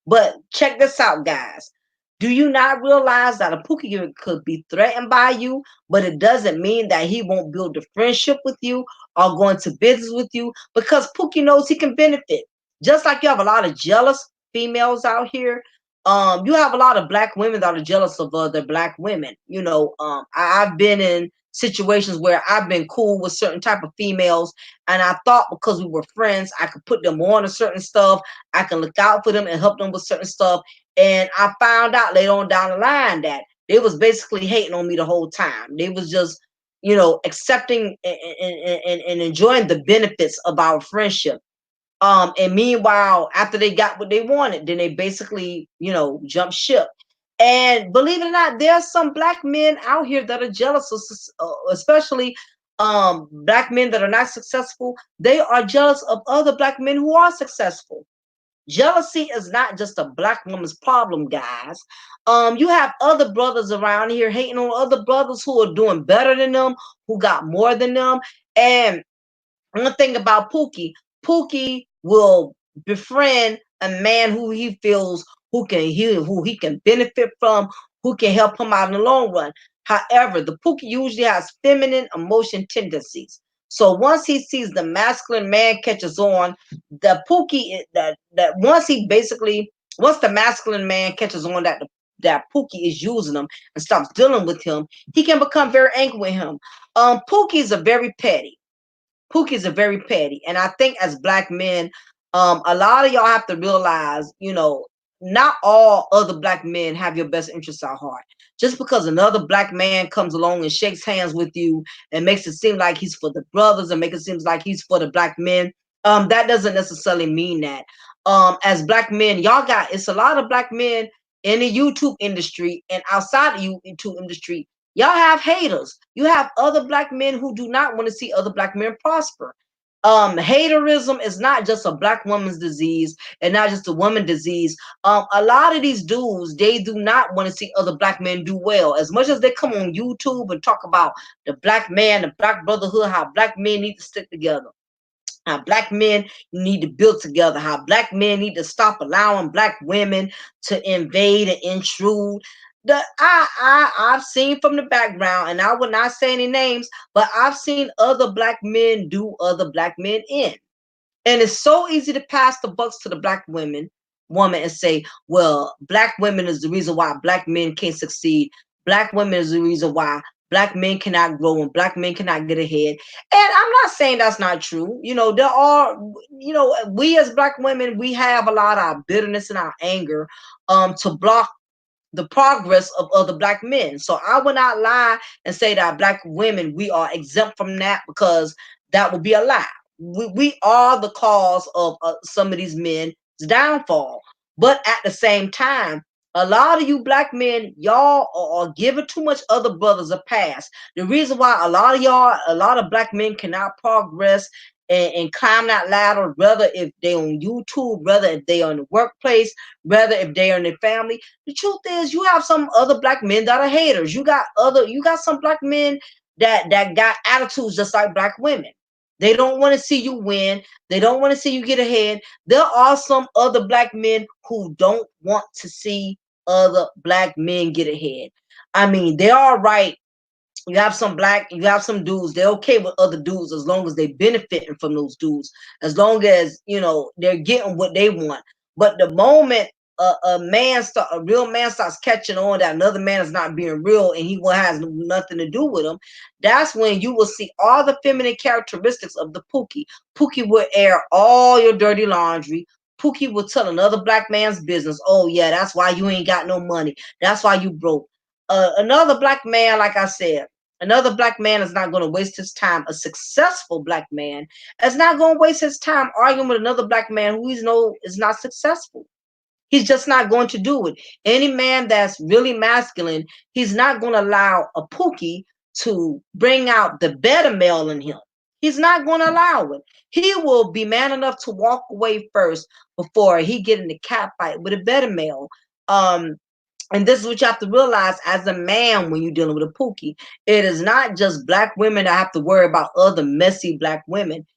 But check this out, guys. Do you not realize that a Pookie could be threatened by you, but it doesn't mean that he won't build a friendship with you or go into business with you, because Pookie knows he can benefit. Just like you have a lot of jealous females out here, you have a lot of black women that are jealous of other black women. You know, I've been in situations where I've been cool with certain type of females, and I thought because we were friends, I could put them on to certain stuff. I can look out for them and help them with certain stuff. And I found out later on down the line that they was basically hating on me the whole time. They was just, you know, accepting and enjoying the benefits of our friendship. And meanwhile, after they got what they wanted, then they basically, you know, jumped ship. And believe it or not, there are some black men out here that are jealous, especially black men that are not successful. They are jealous of other black men who are successful. Jealousy is not just a black woman's problem, guys. You have other brothers around here hating on other brothers who are doing better than them, who got more than them. And one thing about Pookie, Pookie will befriend a man who he feels who he can benefit from, who can help him out in the long run. However, the Pookie usually has feminine emotion tendencies. So once he sees the masculine man catches on, the Pookie that once the masculine man catches on that Pookie is using him and stops dealing with him, he can become very angry with him. Pookies are very petty. Pookies are very petty. And I think as black men, a lot of y'all have to realize, you know, not all other black men have your best interests at heart. Just because another black man comes along and shakes hands with you and makes it seem like he's for the brothers and make it seem like he's for the black men, that doesn't necessarily mean that. As black men, y'all got it's a lot of black men in the YouTube industry and outside the YouTube industry. Y'all have haters. You have other black men who do not want to see other black men prosper. Haterism is not just a black woman's disease and not just a woman disease. A lot of these dudes, they do not want to see other black men do well. As much as they come on YouTube and talk about the black man, the black brotherhood, how black men need to stick together, how black men need to build together, how black men need to stop allowing black women to invade and intrude. I've seen from the background, and I will not say any names, but I've seen other black men do other black men in. And it's so easy to pass the bucks to the black woman and say, well, black women is the reason why black men can't succeed. Black women is the reason why black men cannot grow and black men cannot get ahead. And I'm not saying that's not true. You know, there are, you know, we as black women, we have a lot of our bitterness and our anger to block the progress of other black men. So I would not lie and say that black women, we are exempt from that, because that would be a lie. We are the cause of some of these men downfall. But at the same time, a lot of you black men, y'all are giving too much other brothers a pass. The reason why a lot of black men cannot progress and climb that ladder, whether if they on YouTube, whether if they on the workplace, whether if they are in their family. The truth is, you have some other black men that are haters. You got some black men that got attitudes just like black women. They don't want to see you win. They don't want to see you get ahead. There are some other black men who don't want to see other black men get ahead. I mean, they are right. You have some dudes, they're okay with other dudes as long as they benefiting from those dudes, as long as they're getting what they want. But the moment a real man starts catching on that another man is not being real and he has nothing to do with him, that's when you will see all the feminine characteristics of the Pookie. Pookie will air all your dirty laundry. Pookie will tell another black man's business. Oh yeah, that's why you ain't got no money. That's why you broke. Another black man, like I said, another black man is not going to waste his time. A successful black man is not going to waste his time arguing with another black man who is not successful. He's just not going to do it. Any man that's really masculine, he's not going to allow a Pookie to bring out the better male in him. He's not going to allow it. He will be man enough to walk away first before he get in the cat fight with a better male. Um, and this is what you have to realize as a man when you're dealing with a Pookie. It is not just black women that have to worry about other messy black women.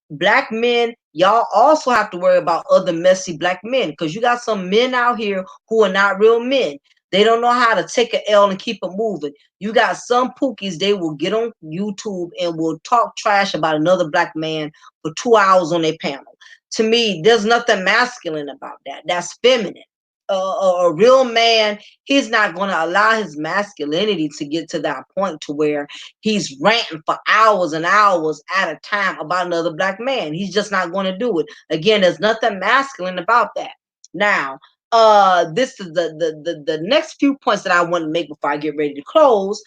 Black men, y'all also have to worry about other messy black men, because you got some men out here who are not real men. They don't know how to take an L and keep it moving. You got some Pookies, they will get on YouTube and will talk trash about another black man for 2 hours on their panel. To me, there's nothing masculine about that. That's feminine. A real man, he's not going to allow his masculinity to get to that point to where he's ranting for hours and hours at a time about another black man. He's just not going to do it. Again, there's nothing masculine about that. Now, this is the next few points that I want to make before I get ready to close.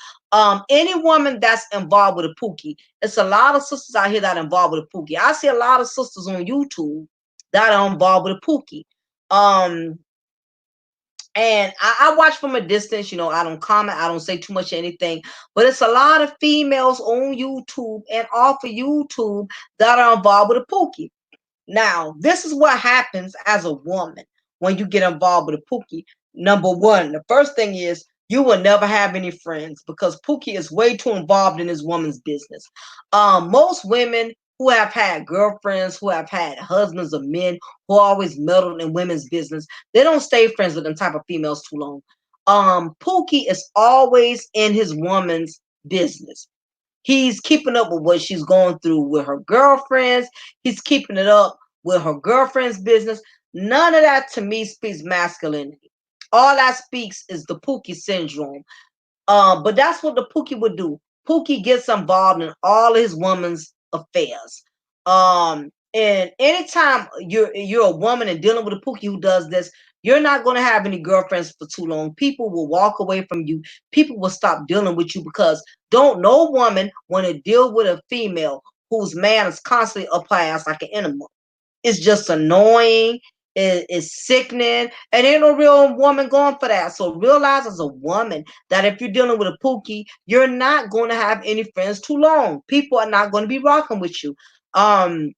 Any woman that's involved with a Pookie, it's a lot of sisters out here that are involved with a Pookie. I see a lot of sisters on YouTube that are involved with a Pookie. And I watch from a distance, I don't comment, I don't say too much of anything, but it's a lot of females on YouTube and off of YouTube that are involved with a Pookie. Now, this is what happens as a woman when you get involved with a Pookie. Number one, the first thing is you will never have any friends because Pookie is way too involved in his woman's business. Most women who have had girlfriends, who have had husbands of men who always meddled in women's business, they don't stay friends with them type of females too long. Pookie is always in his woman's business. He's keeping up with what she's going through with her girlfriends. He's keeping it up with her girlfriend's business. None of that to me speaks masculinity. All that speaks is the Pookie syndrome. But that's what the Pookie would do. Pookie gets involved in all his woman's affairs. And anytime you're a woman and dealing with a Pookie who does this, you're not going to have any girlfriends for too long. People will walk away from you. People will stop dealing with you because don't no woman want to deal with a female whose man is constantly up her ass like an animal. It's just annoying. It's sickening, and ain't no real woman going for that. So realize as a woman that if you're dealing with a Pookie, you're not going to have any friends too long. People are not going to be rocking with you. The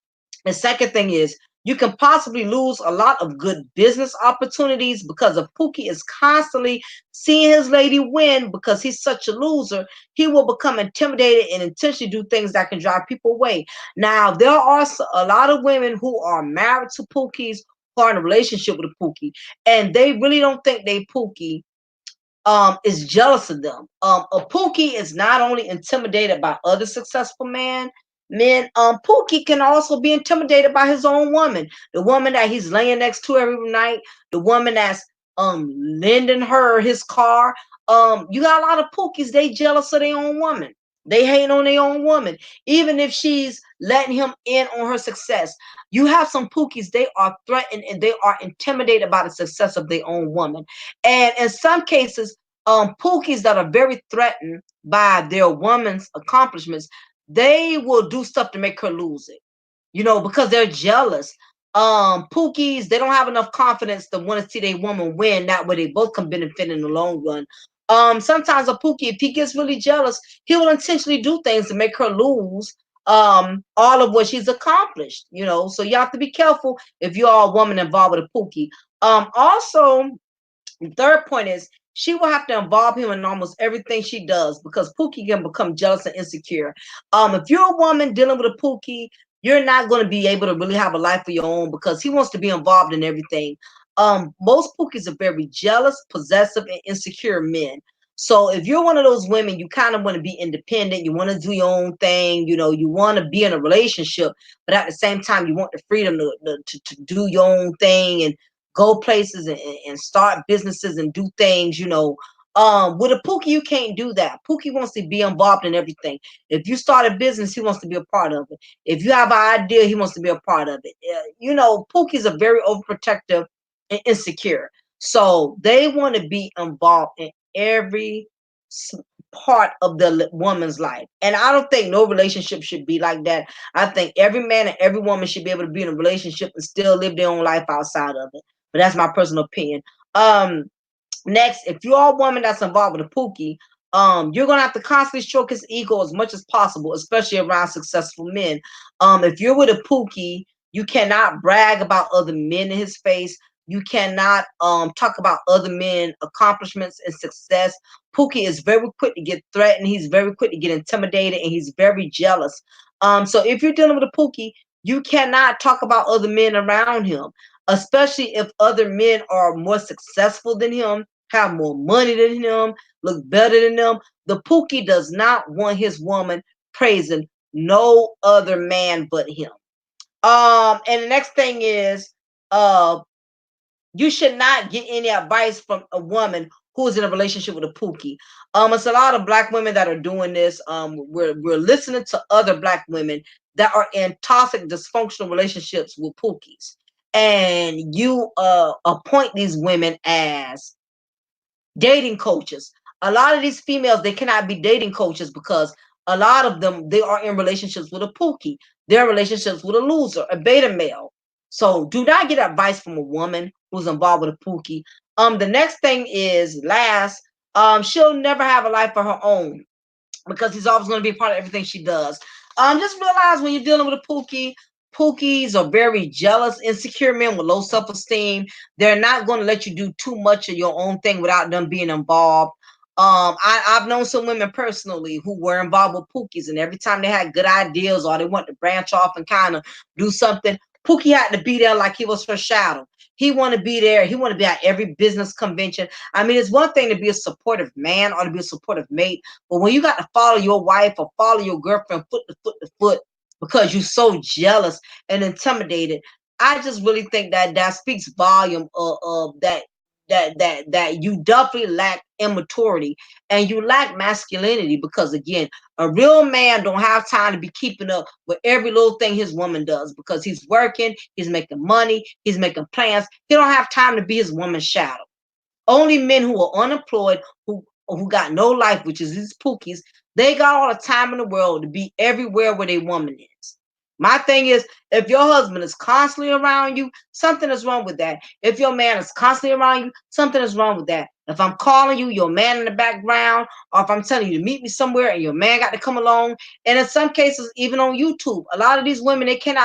second thing is you can possibly lose a lot of good business opportunities because if Pookie is constantly seeing his lady win because he's such a loser, he will become intimidated and intentionally do things that can drive people away. Now, there are a lot of women who are married to Pookies, who are in a relationship with a Pookie, and they really don't think they Pookie is jealous of them. A Pookie is not only intimidated by other successful men, Pookie can also be intimidated by his own woman, the woman that he's laying next to every night, the woman that's lending her his car. You got a lot of Pookies, they jealous of their own woman. They hate on their own woman, even if she's letting him in on her success. You have some Pookies, they are threatened and they are intimidated by the success of their own woman. And in some cases, Pookies that are very threatened by their woman's accomplishments, they will do stuff to make her lose it, because they're jealous. Pookies, they don't have enough confidence to want to see their woman win. That way they both can benefit in the long run. Sometimes a Pookie, if he gets really jealous, he will intentionally do things to make her lose all of what she's accomplished, you know. So you have to be careful if you are a woman involved with a Pookie. Also, the third point is she will have to involve him in almost everything she does because Pookie can become jealous and insecure. If you're a woman dealing with a Pookie, you're not going to be able to really have a life of your own because he wants to be involved in everything. Most Pookies are very jealous, possessive, and insecure men. So if you're one of those women, you kind of want to be independent. You want to do your own thing. You know, you want to be in a relationship, but at the same time, you want the freedom to do your own thing and go places and start businesses and do things, you know. With a Pookie, you can't do that. Pookie wants to be involved in everything. If you start a business, he wants to be a part of it. If you have an idea, he wants to be a part of it. You know, Pookies are very overprotective and insecure. So they want to be involved in every part of the woman's life. And I don't think no relationship should be like that. I think every man and every woman should be able to be in a relationship and still live their own life outside of it. But that's my personal opinion. Next, if you're a woman that's involved with a Pookie, you're gonna have to constantly stroke his ego as much as possible, especially around successful men. If you're with a Pookie, you cannot brag about other men in his face. You cannot talk about other men accomplishments and success. Pookie is very quick to get threatened. He's very quick to get intimidated, and he's very jealous. So if you're dealing with a Pookie, you cannot talk about other men around him, especially if other men are more successful than him, have more money than him, look better than them. The Pookie does not want his woman praising no other man but him. And the next thing is, uh, you should not get any advice from a woman who is in a relationship with a Pookie. It's a lot of black women that are doing this. We're listening to other black women that are in toxic, dysfunctional relationships with Pookies, and you appoint these women as dating coaches. A lot of these females, they cannot be dating coaches because a lot of them, they are in relationships with a Pookie. They're in relationships with a loser, a beta male. So do not get advice from a woman who's involved with a Pookie. The next thing is last, she'll never have a life of her own because he's always going to be a part of everything she does. Just realize when you're dealing with a Pookie, Pookies are very jealous, insecure men with low self-esteem. They're not going to let you do too much of your own thing without them being involved. I've known some women personally who were involved with Pookies, and every time they had good ideas or they wanted to branch off and kind of do something, Pookie had to be there like he was her shadow. He want to be there. He want to be at every business convention. I mean, it's one thing to be a supportive man or to be a supportive mate, but when you got to follow your wife or follow your girlfriend foot to foot to foot because you're so jealous and intimidated, I just really think that that speaks volume of that you definitely lack immaturity and you lack masculinity because again, a real man don't have time to be keeping up with every little thing his woman does because he's working, he's making money, he's making plans. He don't have time to be his woman's shadow. Only men who are unemployed, who got no life, which is these Pookies, they got all the time in the world to be everywhere where their woman is. My thing is, if your husband is constantly around you, something is wrong with that. If your man is constantly around you, something is wrong with that. If I'm calling you, your man in the background, or if I'm telling you to meet me somewhere and your man got to come along, and in some cases, even on YouTube, a lot of these women they can't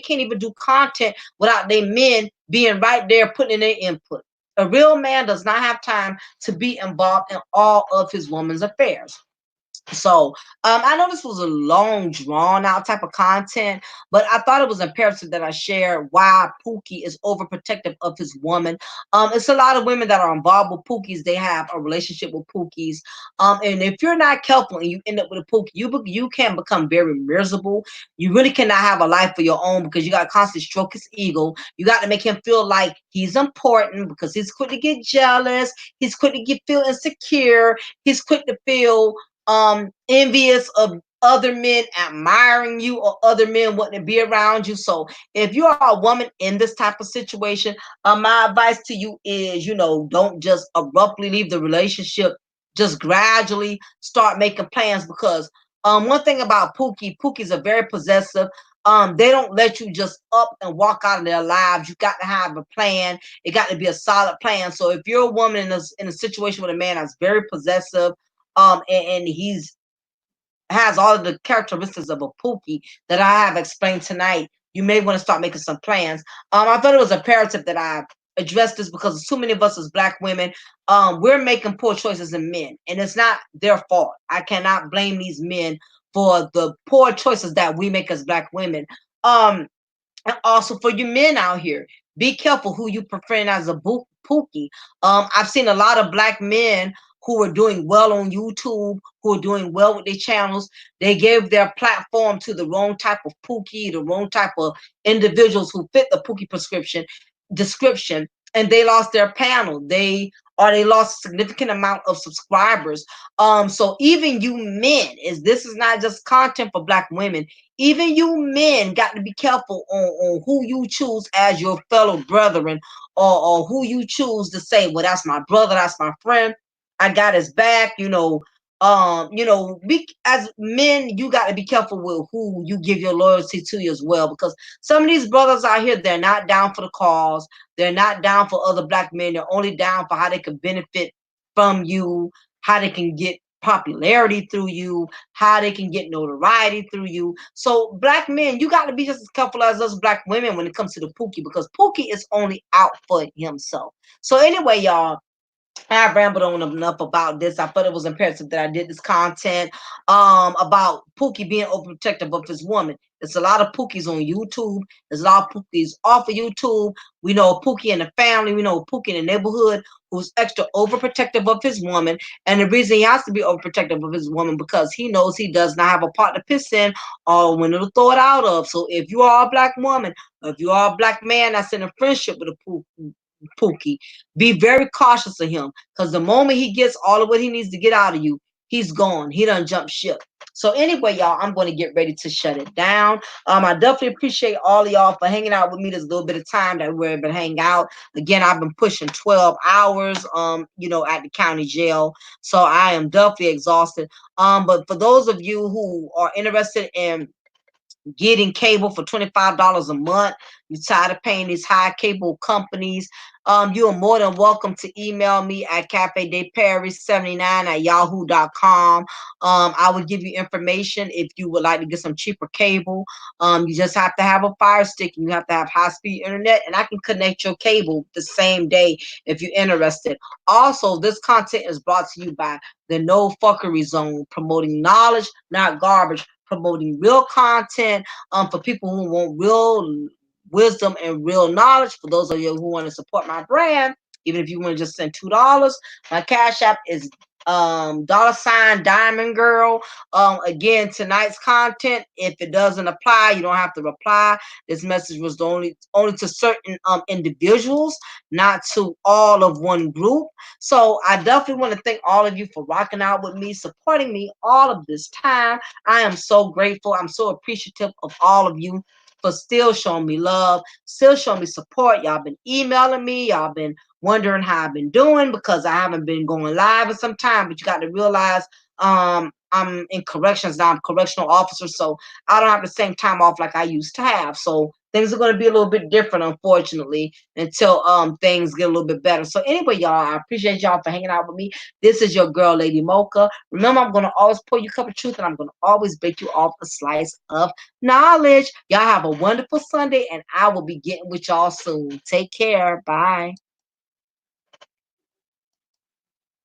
even do content without their men being right there putting in their input. A real man does not have time to be involved in all of his woman's affairs. So I know this was a long, drawn out type of content, but I thought it was imperative that I share why Pookie is overprotective of his woman. It's a lot of women that are involved with Pookies. They have a relationship with Pookies. And if you're not careful and you end up with a Pookie, you can become very miserable. You really cannot have a life of your own because you got to constantly stroke his ego. You got to make him feel like he's important because he's quick to get jealous. He's quick to feel insecure. He's quick to feel envious of other men admiring you or other men wanting to be around you. So if you are a woman in this type of situation, my advice to you is, don't just abruptly leave the relationship. Just gradually start making plans because one thing about Pookie's are very possessive. They don't let you just up and walk out of their lives. You got to have a plan. It got to be a solid plan. So if you're a woman in a situation with a man that's very possessive, and he's has all of the characteristics of a Pookie that I have explained tonight, you may want to start making some plans. I thought it was imperative that I address this because too many of us as Black women, we're making poor choices in men, and it's not their fault. I cannot blame these men for the poor choices that we make as Black women. And also for you men out here, be careful who you preferring as a Pookie. I've seen a lot of Black men who are doing well on YouTube, who are doing well with their channels. They gave their platform to the wrong type of Pookie, the wrong type of individuals who fit the Pookie description, and they lost their panel. They lost a significant amount of subscribers. So even you men, this is not just content for Black women. Even you men got to be careful on who you choose as your fellow brethren, or who you choose to say, well, that's my brother, that's my friend. I got his back, as men, you got to be careful with who you give your loyalty to as well, because some of these brothers out here, they're not down for the cause. They're not down for other Black men. They're only down for how they can benefit from you, how they can get popularity through you, how they can get notoriety through you. So Black men, you got to be just as careful as us Black women when it comes to the Pookie, because Pookie is only out for himself. So anyway, y'all, I rambled on enough about this. I thought it was imperative that I did this content about Pookie being overprotective of his woman. There's a lot of Pookies on YouTube. There's a lot of Pookies off of YouTube. We know Pookie in the family. We know Pookie in the neighborhood who's extra overprotective of his woman. And the reason he has to be overprotective of his woman because he knows he does not have a pot to piss in or when to throw it out of. So if you are a Black woman, or if you are a Black man that's in a friendship with a Pookie, be very cautious of him, because the moment he gets all of what he needs to get out of you, he's gone. He done jumped ship. So anyway, y'all, I'm going to get ready to shut it down. I definitely appreciate all of y'all for hanging out with me this little bit of time that we're able to hang out. Again, I've been pushing 12 hours, at the county jail. So I am definitely exhausted. But for those of you who are interested in getting cable for $25 a month, you tired of paying these high cable companies, you are more than welcome to email me at cafedeparis79@yahoo.com. I will give you information if you would like to get some cheaper cable. You just have to have a fire stick, and you have to have high-speed internet, and I can connect your cable the same day if you're interested. Also, this content is brought to you by the No Fuckery Zone, promoting knowledge, not garbage, promoting real content for people who want real wisdom and real knowledge. For those of you who want to support my brand, even if you want to just send $2, my cash app is $ Diamond Girl. Again, tonight's content, if it doesn't apply, you don't have to reply. This message was only to certain individuals, not to all of one group. So I definitely want to thank all of you for rocking out with me, supporting me all of this time. I am so grateful. I'm so appreciative of all of you for still showing me love, still showing me support. Y'all been emailing me. Y'all been wondering how I've been doing because I haven't been going live in some time. But you got to realize I'm in corrections now. I'm a correctional officer, so I don't have the same time off like I used to have. So things are going to be a little bit different, unfortunately, until things get a little bit better. So anyway, y'all, I appreciate y'all for hanging out with me. This is your girl, Lady Mocha. Remember, I'm going to always pour you a cup of truth, and I'm going to always bake you off a slice of knowledge. Y'all have a wonderful Sunday, and I will be getting with y'all soon. Take care. Bye.